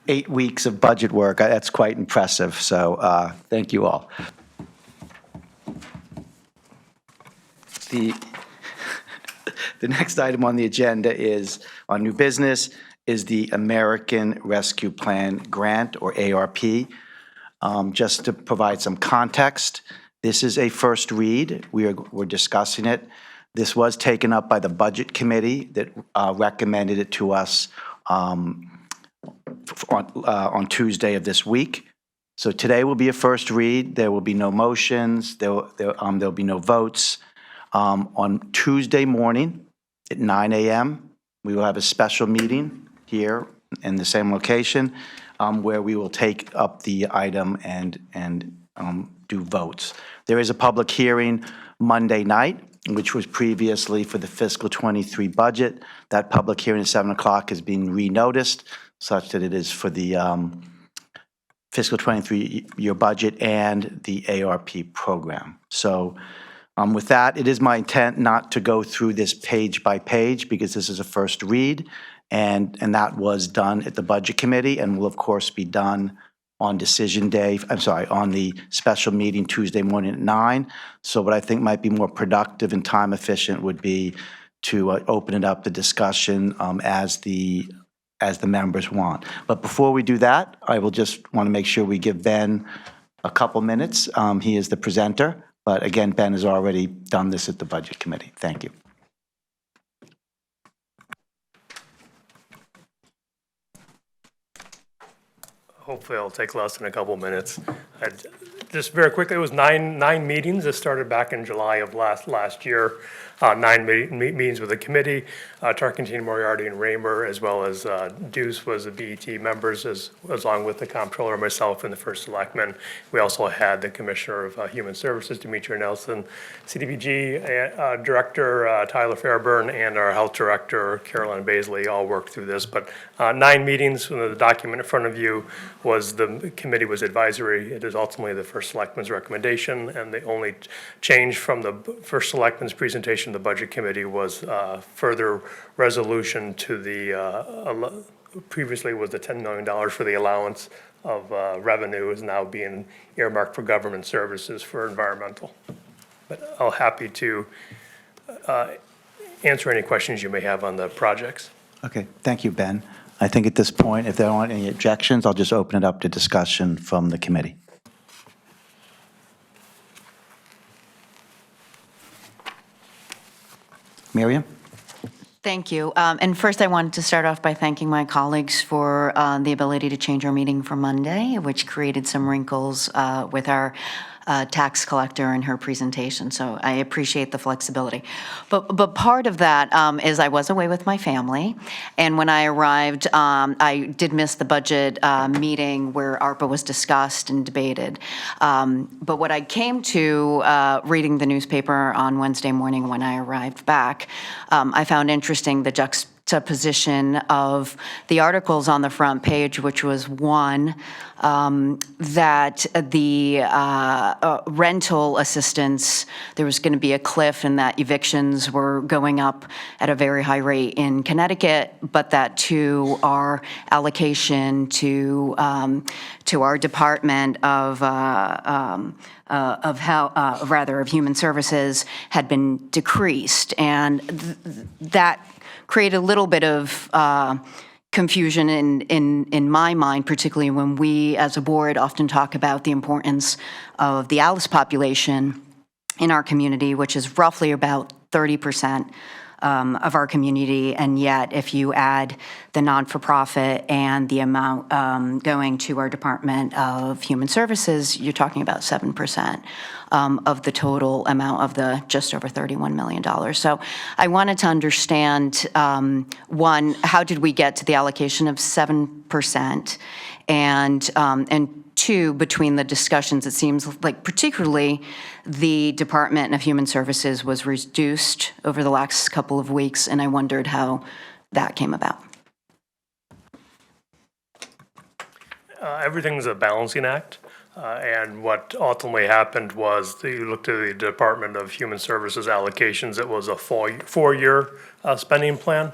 8 weeks of budget work, that's quite impressive. So thank you all. The next item on the agenda is, on new business, is the American Rescue Plan Grant, or ARP. Just to provide some context, this is a first read. We're discussing it. This was taken up by the Budget Committee that recommended it to us on Tuesday of this week. So today will be a first read. There will be no motions. There'll be no votes. On Tuesday morning at 9 a.m., we will have a special meeting here in the same location where we will take up the item and do votes. There is a public hearing Monday night, which was previously for the fiscal 23 budget. That public hearing at 7 o'clock has been renoticed such that it is for the fiscal 23 year budget and the ARP program. So With that, it is my intent not to go through this page by page because this is a first read, and that was done at the Budget Committee and will, of course, be done on decision day, on the special meeting Tuesday morning at 9. So what I think might be more productive and time efficient would be to open it up, the discussion as the members want. But before we do that, I will just want to make sure we give Ben a couple minutes. He is the presenter. But again, Ben has already done this at the Budget Committee. Thank you. Hopefully it'll take less than a couple minutes. Just very quickly, it was nine meetings. This started back in July of last year. 9 meetings with the committee, Tarkantine, Moriarty, and Raymer, as well as Deuce was the BET members, along with the comptroller, myself, and the first selectman. We also had the Commissioner of Human Services, Demetria Nelson, CDBG Director Tyler Fairburn, and our Health Director, Caroline Baisley, all worked through this. But 9 meetings. The document in front of you was the committee was advisory. It is ultimately the first selectman's recommendation, and the only change from the first selectman's presentation the Budget Committee was further resolution to the, previously was the $10 million for the allowance of revenue is now being earmarked for government services for environmental. But I'll happy to answer any questions you may have on the projects. Okay, thank you, Ben. I think at this point, if there aren't any objections, I'll just open it up to discussion from the committee. Miriam? Thank you. And first, I wanted to start off by thanking my colleagues for the ability to change our meeting for Monday, which created some wrinkles with our tax collector and her presentation. So I appreciate the flexibility. But part of that is I was away with my family. And when I arrived, I did miss the budget meeting where ARPA was discussed and debated. But what I came to reading the newspaper on Wednesday morning when I arrived back, I found interesting the juxtaposition of the articles on the front page, which was one, that the rental assistance, there was going to be a cliff and that evictions were going up at a very high rate in Connecticut, but that two, our allocation to our Department of Human Services had been decreased, and that created a little bit of confusion in my mind, particularly when we as a board often talk about the importance of the Alice population in our community, which is roughly about 30% of our community, and yet if you add the non-for-profit and the amount going to our Department of Human Services, you're talking about 7% of the total amount of the just over $31 million. So I wanted to understand, one, how did we get to the allocation of 7%? And two, between the discussions, it seems like particularly the Department of Human Services was reduced over the last couple of weeks, and I wondered how that came about. Everything's a balancing act. And what ultimately happened was you looked at the Department of Human Services allocations. It was a four-year spending plan.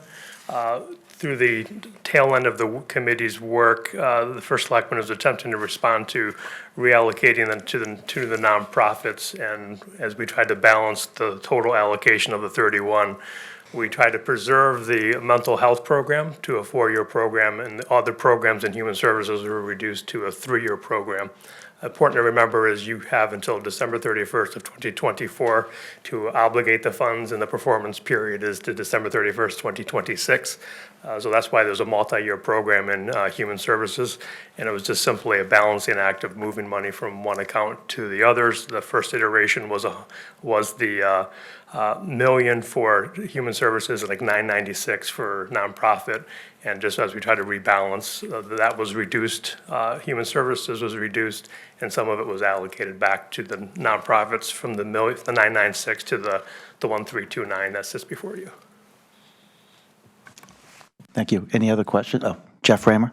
Through the tail end of the committee's work, the first selectman was attempting to respond to reallocating them to the nonprofits. And as we tried to balance the total allocation of the 31, we tried to preserve the mental health program to a 4-year program, and the other programs in human services were reduced to a 3-year program. Important to remember is you have until December 31st of 2024 to obligate the funds, and the performance period is to December 31st, 2026. So that's why there's a multi-year program in human services, and it was just simply a balancing act of moving money from one account to the others. The first iteration was the million for human services, like $996 for nonprofit. And just as we try to rebalance, that was reduced, human services was reduced, and some of it was allocated back to the nonprofits from the 996 to the 1329 that sits before you. Thank you. Any other questions? Oh, Jeff Raymer.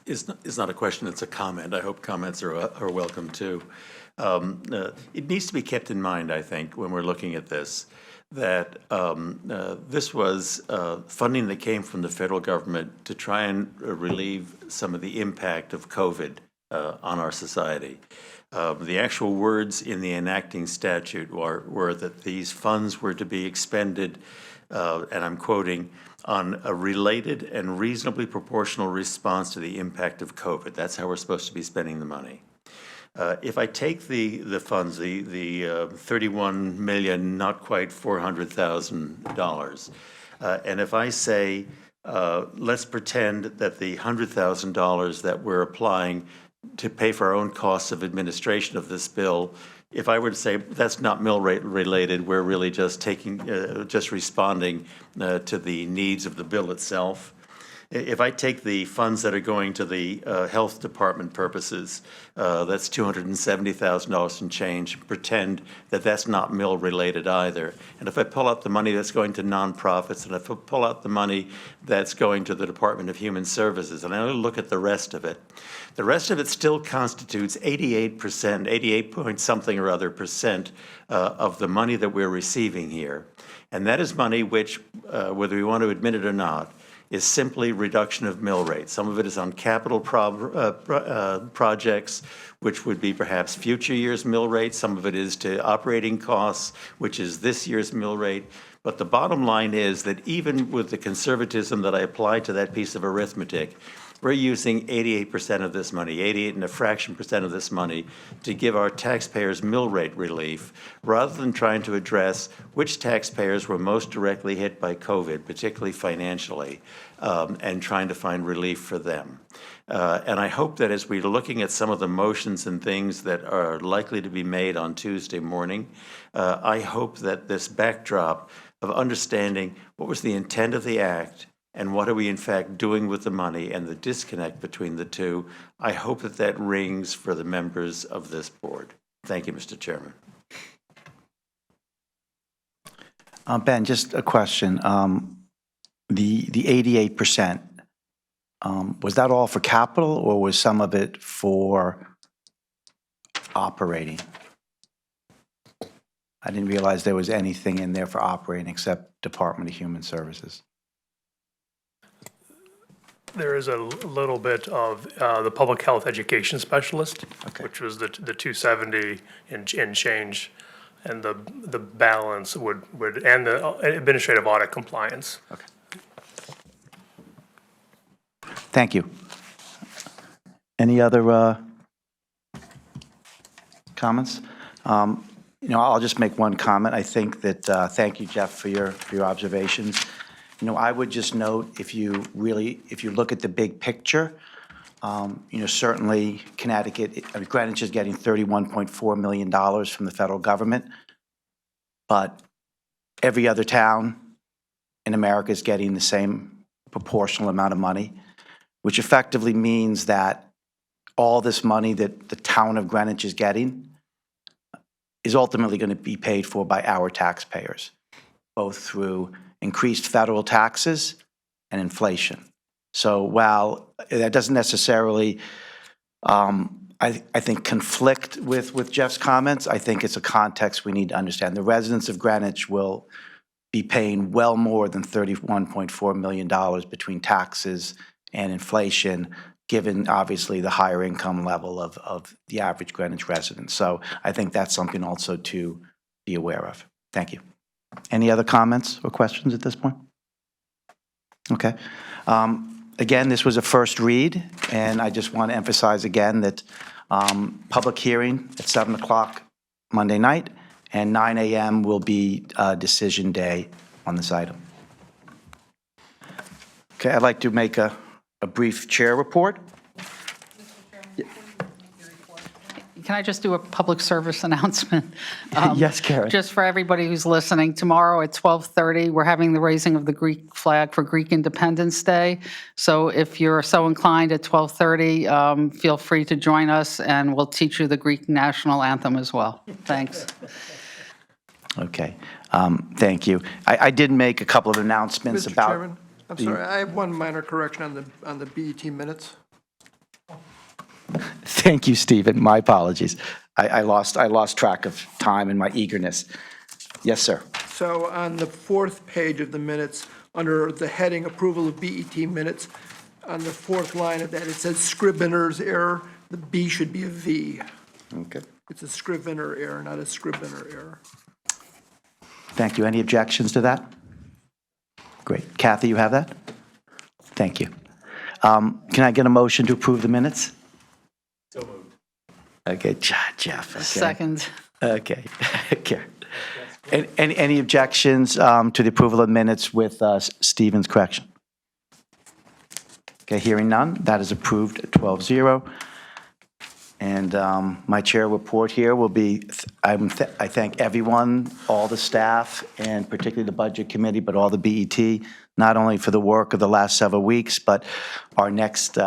It's not a question, it's a comment. I hope comments are welcome too. It needs to be kept in mind, I think, when we're looking at this, that this was funding that came from the federal government to try and relieve some of the impact of COVID on our society. The actual words in the enacting statute were that these funds were to be expended, and I'm quoting, on a related and reasonably proportional response to the impact of COVID. That's how we're supposed to be spending the money. If I take the funds, the 31 million, not quite $400,000, and if I say, let's pretend that the $100,000 that we're applying to pay for our own costs of administration of this bill, if I were to say that's not mill rate related, we're really just just responding to the needs of the bill itself. If I take the funds that are going to the health department purposes, that's $270,000 and change, pretend that that's not mill related either. And if I pull out the money that's going to nonprofits, and if I pull out the money that's going to the Department of Human Services, and I only look at the rest of it, the rest of it still constitutes 88%, 88 point something or other percent of the money that we're receiving here. And that is money which, whether we want to admit it or not, is simply reduction of mill rate. Some of it is on capital projects, which would be perhaps future year's mill rate. Some of it is to operating costs, which is this year's mill rate. But the bottom line is that even with the conservatism that I applied to that piece of arithmetic, we're using 88% of this money, 88 and a fraction percent of this money, to give our taxpayers mill rate relief, rather than trying to address which taxpayers were most directly hit by COVID, particularly financially, and trying to find relief for them. And I hope that as we're looking at some of the motions and things that are likely to be made on Tuesday morning, I hope that this backdrop of understanding what was the intent of the act and what are we in fact doing with the money and the disconnect between the two, I hope that that rings for the members of this board. Thank you, Mr. Chairman. Ben, just a question. The 88%, was that all for capital or was some of it for operating? I didn't realize there was anything in there for operating except Department of Human Services. There is a little bit of the public health education specialist, which was the 270 and change, and the balance would and the administrative audit compliance. Okay. Thank you. Any other comments? I'll just make one comment. I think that thank you, Jeff, for your observations. I would just note, if you look at the big picture, certainly Connecticut, Greenwich is getting $31.4 million from the federal government, but every other town in America is getting the same proportional amount of money, which effectively means that all this money that the town of Greenwich is getting is ultimately going to be paid for by our taxpayers, both through increased federal taxes and inflation. So while that doesn't necessarily, I think, conflict with Jeff's comments, I think it's a context we need to understand. The residents of Greenwich will be paying well more than $31.4 million between taxes and inflation, given obviously the higher income level of the average Greenwich resident. So I think that's something also to be aware of. Thank you. Any other comments or questions at this point? Okay. Again, this was a first read, and I just want to emphasize again that public hearing at 7 o'clock Monday night, and 9 a.m. will be decision day on this item. Okay, I'd like to make a brief chair report. Can I just do a public service announcement? Yes, Karen. Just for everybody who's listening, tomorrow at 12:30, we're having the raising of the Greek flag for Greek Independence Day. So if you're so inclined at 12:30, feel free to join us, and we'll teach you the Greek national anthem as well. Thanks. Okay, thank you. I did make a couple of announcements Mr. about... Chairman, I'm sorry, I have one minor correction on the BET minutes. Thank you, Stephen. My apologies. I lost track of time in my eagerness. Yes, sir. So on the fourth page of the minutes, under the heading Approval of BET Minutes, on the fourth line of that, it says Scrivener's error. The B should be a V. Okay. It's a Scrivener error, not a Scrivener error. Thank you. Any objections to that? Great. Kathy, you have that? Thank you. Can I get a motion to approve the minutes? So moved. Okay, Jeff. Okay. Second. Okay. Okay. Any objections to the approval of minutes with Stephen's correction? Okay, hearing none, that is approved at 12-0. And my chair report here will be, I thank everyone, all the staff, and particularly the Budget Committee, but all the BET, not only for the work of the last several weeks, but our next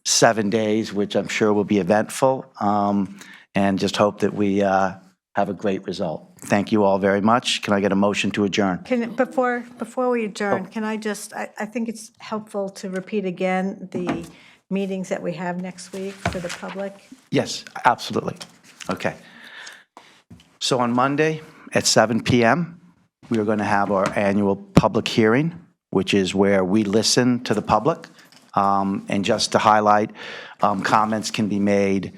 7 days, which I'm sure will be eventful, and just hope that we have a great result. Thank you all very much. Can I get a motion to adjourn? Before we adjourn, can I just, I think it's helpful to repeat again the meetings that we have next week for the public. Yes, absolutely. Okay. So on Monday at 7 p.m., we are going to have our annual public hearing, which is where we listen to the public. And just to highlight, comments can be made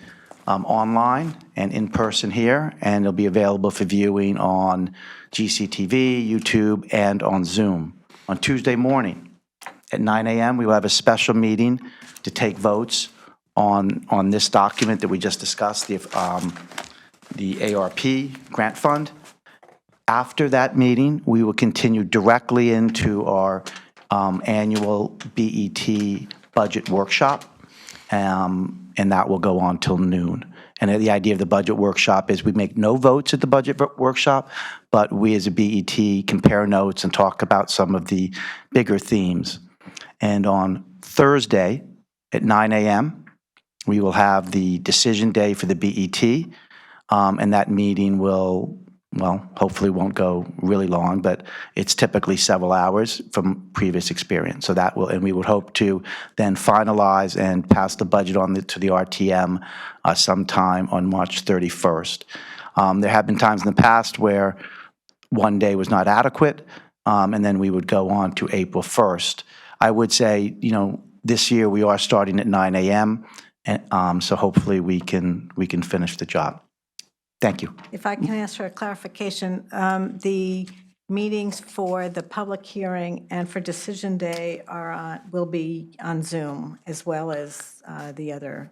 online and in person here, and it'll be available for viewing on GCTV, YouTube, and on Zoom. On Tuesday morning at 9 a.m., we will have a special meeting to take votes on this document that we just discussed, the ARP grant fund. After that meeting, we will continue directly into our annual BET budget workshop, and that will go on till noon. And the idea of the budget workshop is we make no votes at the budget workshop, but we as a BET compare notes and talk about some of the bigger themes. And on Thursday at 9 a.m., we will have the decision day for the BET, and that meeting will, well, hopefully won't go really long, but it's typically several hours from previous experience. So that will, and we would hope to then finalize and pass the budget on to the RTM sometime on March 31st. There have been times in the past where one day was not adequate, and then we would go on to April 1st. I would say, this year we are starting at 9 a.m., and so hopefully we can finish the job. Thank you. If I can ask for a clarification, the meetings for the public hearing and for decision day will be on Zoom as well as the other.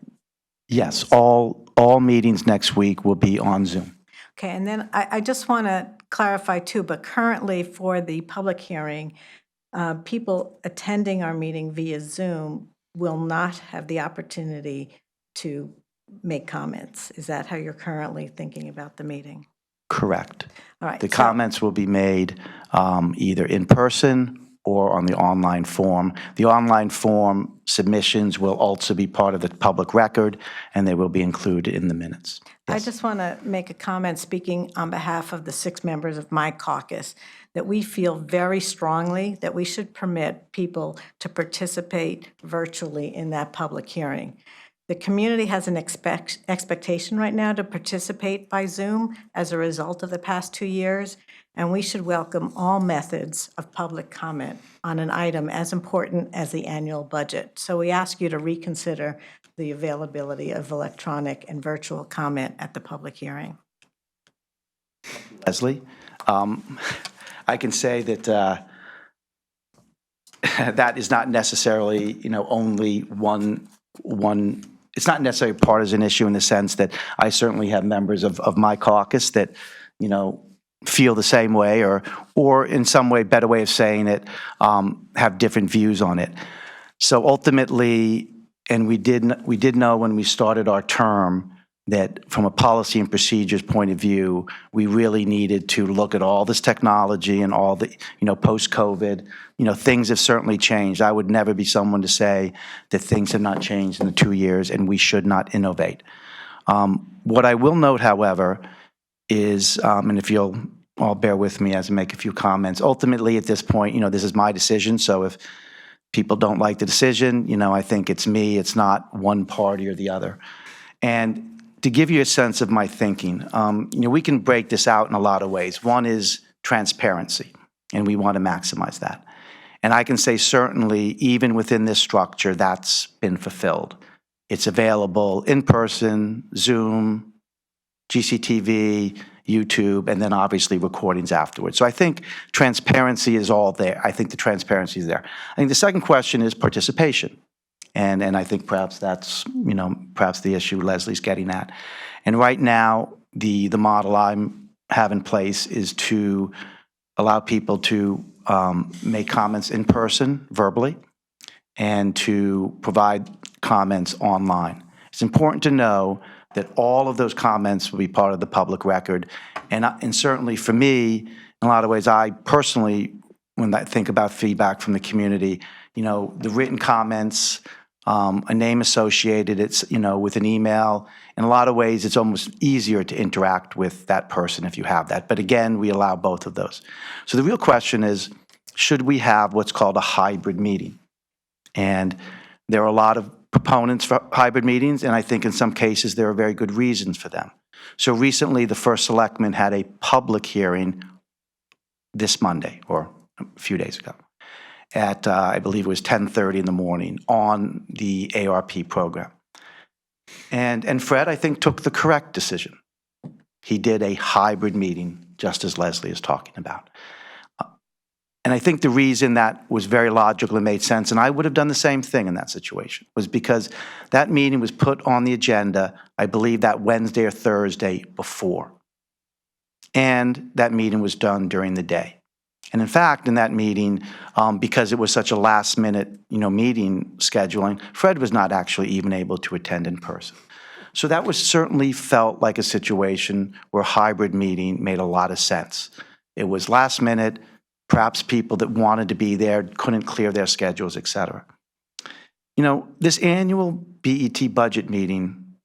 Yes, all meetings next week will be on Zoom. Okay, and then I just want to clarify too, but currently for the public hearing, people attending our meeting via Zoom will not have the opportunity to make comments. Is that how you're currently thinking about the meeting? Correct. All right. The comments will be made either in person or on the online form. The online form submissions will also be part of the public record, and they will be included in the minutes. I just want to make a comment, speaking on behalf of the 6 members of my caucus, that we feel very strongly that we should permit people to participate virtually in that public hearing. The community has an expectation right now to participate by Zoom as a result of the past 2 years, and we should welcome all methods of public comment on an item as important as the annual budget. So we ask you to reconsider the availability of electronic and virtual comment at the public hearing. Leslie, I can say that that is not necessarily, only one. It's not necessarily a partisan issue in the sense that I certainly have members of my caucus that, feel the same way or in some way, better way of saying it, have different views on it. So ultimately, and we did know when we started our term that from a policy and procedures point of view, we really needed to look at all this technology and all the, post-COVID, things have certainly changed. I would never be someone to say that things have not changed in the 2 years and we should not innovate. What I will note, however, is, and if you'll all bear with me as I make a few comments, ultimately at this point, this is my decision, so if people don't like the decision, I think it's me, it's not one party or the other. And to give you a sense of my thinking, we can break this out in a lot of ways. One is transparency, and we want to maximize that. And I can say certainly, even within this structure, that's been fulfilled. It's available in person, Zoom, GCTV, YouTube, and then obviously recordings afterwards. So I think transparency is all there. I think the transparency is there. I think the second question is participation. And I think perhaps that's, perhaps the issue Leslie's getting at. And right now, the model I'm have in place is to allow people to make comments in person, verbally, and to provide comments online. It's important to know that all of those comments will be part of the public record. And certainly for me, in a lot of ways, I personally, when I think about feedback from the community, the written comments, a name associated, it's, with an email. In a lot of ways, it's almost easier to interact with that person if you have that. But again, we allow both of those. So the real question is, should we have what's called a hybrid meeting? And there are a lot of proponents for hybrid meetings, and I think in some cases there are very good reasons for them. So recently, the first selectman had a public hearing this Monday, or a few days ago, at, I believe it was 10:30 in the morning, on the ARP program. And Fred, I think, took the correct decision. He did a hybrid meeting, just as Leslie is talking about. And I think the reason that was very logical and made sense, and I would have done the same thing in that situation, was because that meeting was put on the agenda, I believe, that Wednesday or Thursday before. And that meeting was done during the day. And in fact, in that meeting, because it was such a last-minute, meeting scheduling, Fred was not actually even able to attend in person. So that was certainly felt like a situation where a hybrid meeting made a lot of sense. It was last minute. Perhaps people that wanted to be there couldn't clear their schedules, et cetera. This annual BET budget meeting,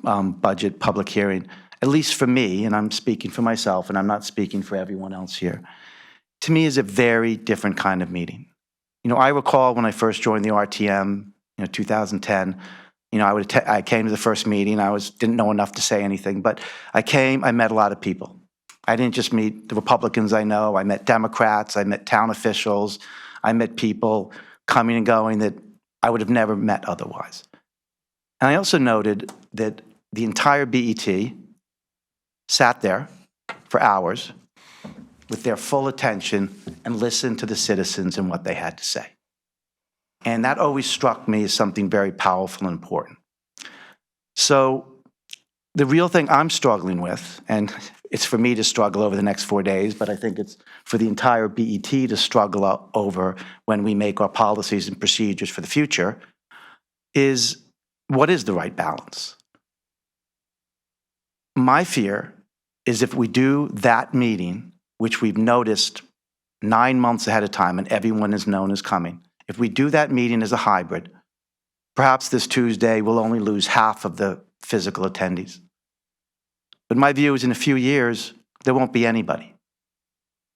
budget public hearing, at least for me, and I'm speaking for myself, and I'm not speaking for everyone else here, to me is a very different kind of meeting. I recall when I first joined the RTM, 2010, I came to the first meeting, didn't know enough to say anything, but I met a lot of people. I didn't just meet the Republicans I know. I met Democrats. I met town officials. I met people coming and going that I would have never met otherwise. And I also noted that the entire BET sat there for hours with their full attention and listened to the citizens and what they had to say. And that always struck me as something very powerful and important. So the real thing I'm struggling with, and it's for me to struggle over the next 4 days, but I think it's for the entire BET to struggle over when we make our policies and procedures for the future, is what is the right balance? My fear is if we do that meeting, which we've noticed 9 months ahead of time and everyone is known as coming, if we do that meeting as a hybrid, perhaps this Tuesday we'll only lose half of the physical attendees. But my view is in a few years, there won't be anybody.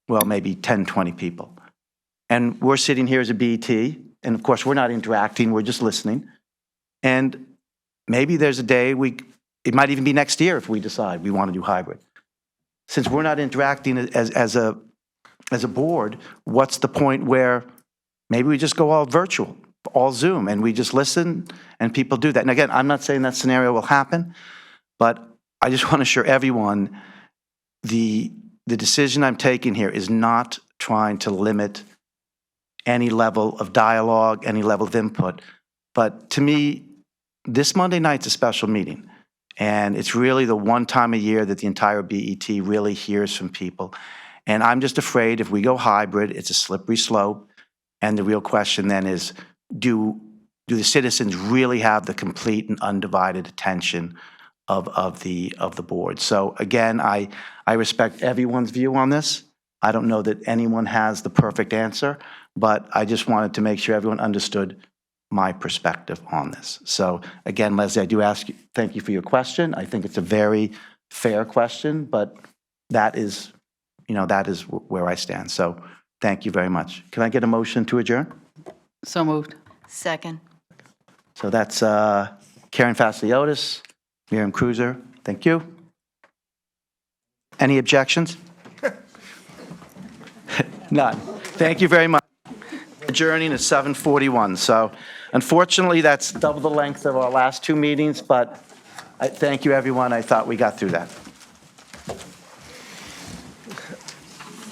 Well, maybe 10, 20 people. And we're sitting here as a BET, and of course we're not interacting, we're just listening. And maybe there's a day it might even be next year if we decide we want to do hybrid. Since we're not interacting as a board, what's the point where maybe we just go all virtual, all Zoom, and we just listen and people do that? And again, I'm not saying that scenario will happen, but I just want to assure everyone the decision I'm taking here is not trying to limit any level of dialogue, any level of input. But to me, this Monday night's a special meeting. And it's really the one time a year that the entire BET really hears from people. And I'm just afraid if we go hybrid, it's a slippery slope. And the real question then is, do the citizens really have the complete and undivided attention of the board? So again, I respect everyone's view on this. I don't know that anyone has the perfect answer, but I just wanted to make sure everyone understood my perspective on this. So again, Leslie, I do thank you for your question. I think it's a very fair question, but that is where I stand. So thank you very much. Can I get a motion to adjourn? So moved. Second. So that's Karen Faciliotis, Miriam Cruiser. Thank you. Any objections? None. Thank you very much. Adjourning at 7:41. So unfortunately, that's double the length of our last two meetings, but I thank you, everyone. I thought we got through that.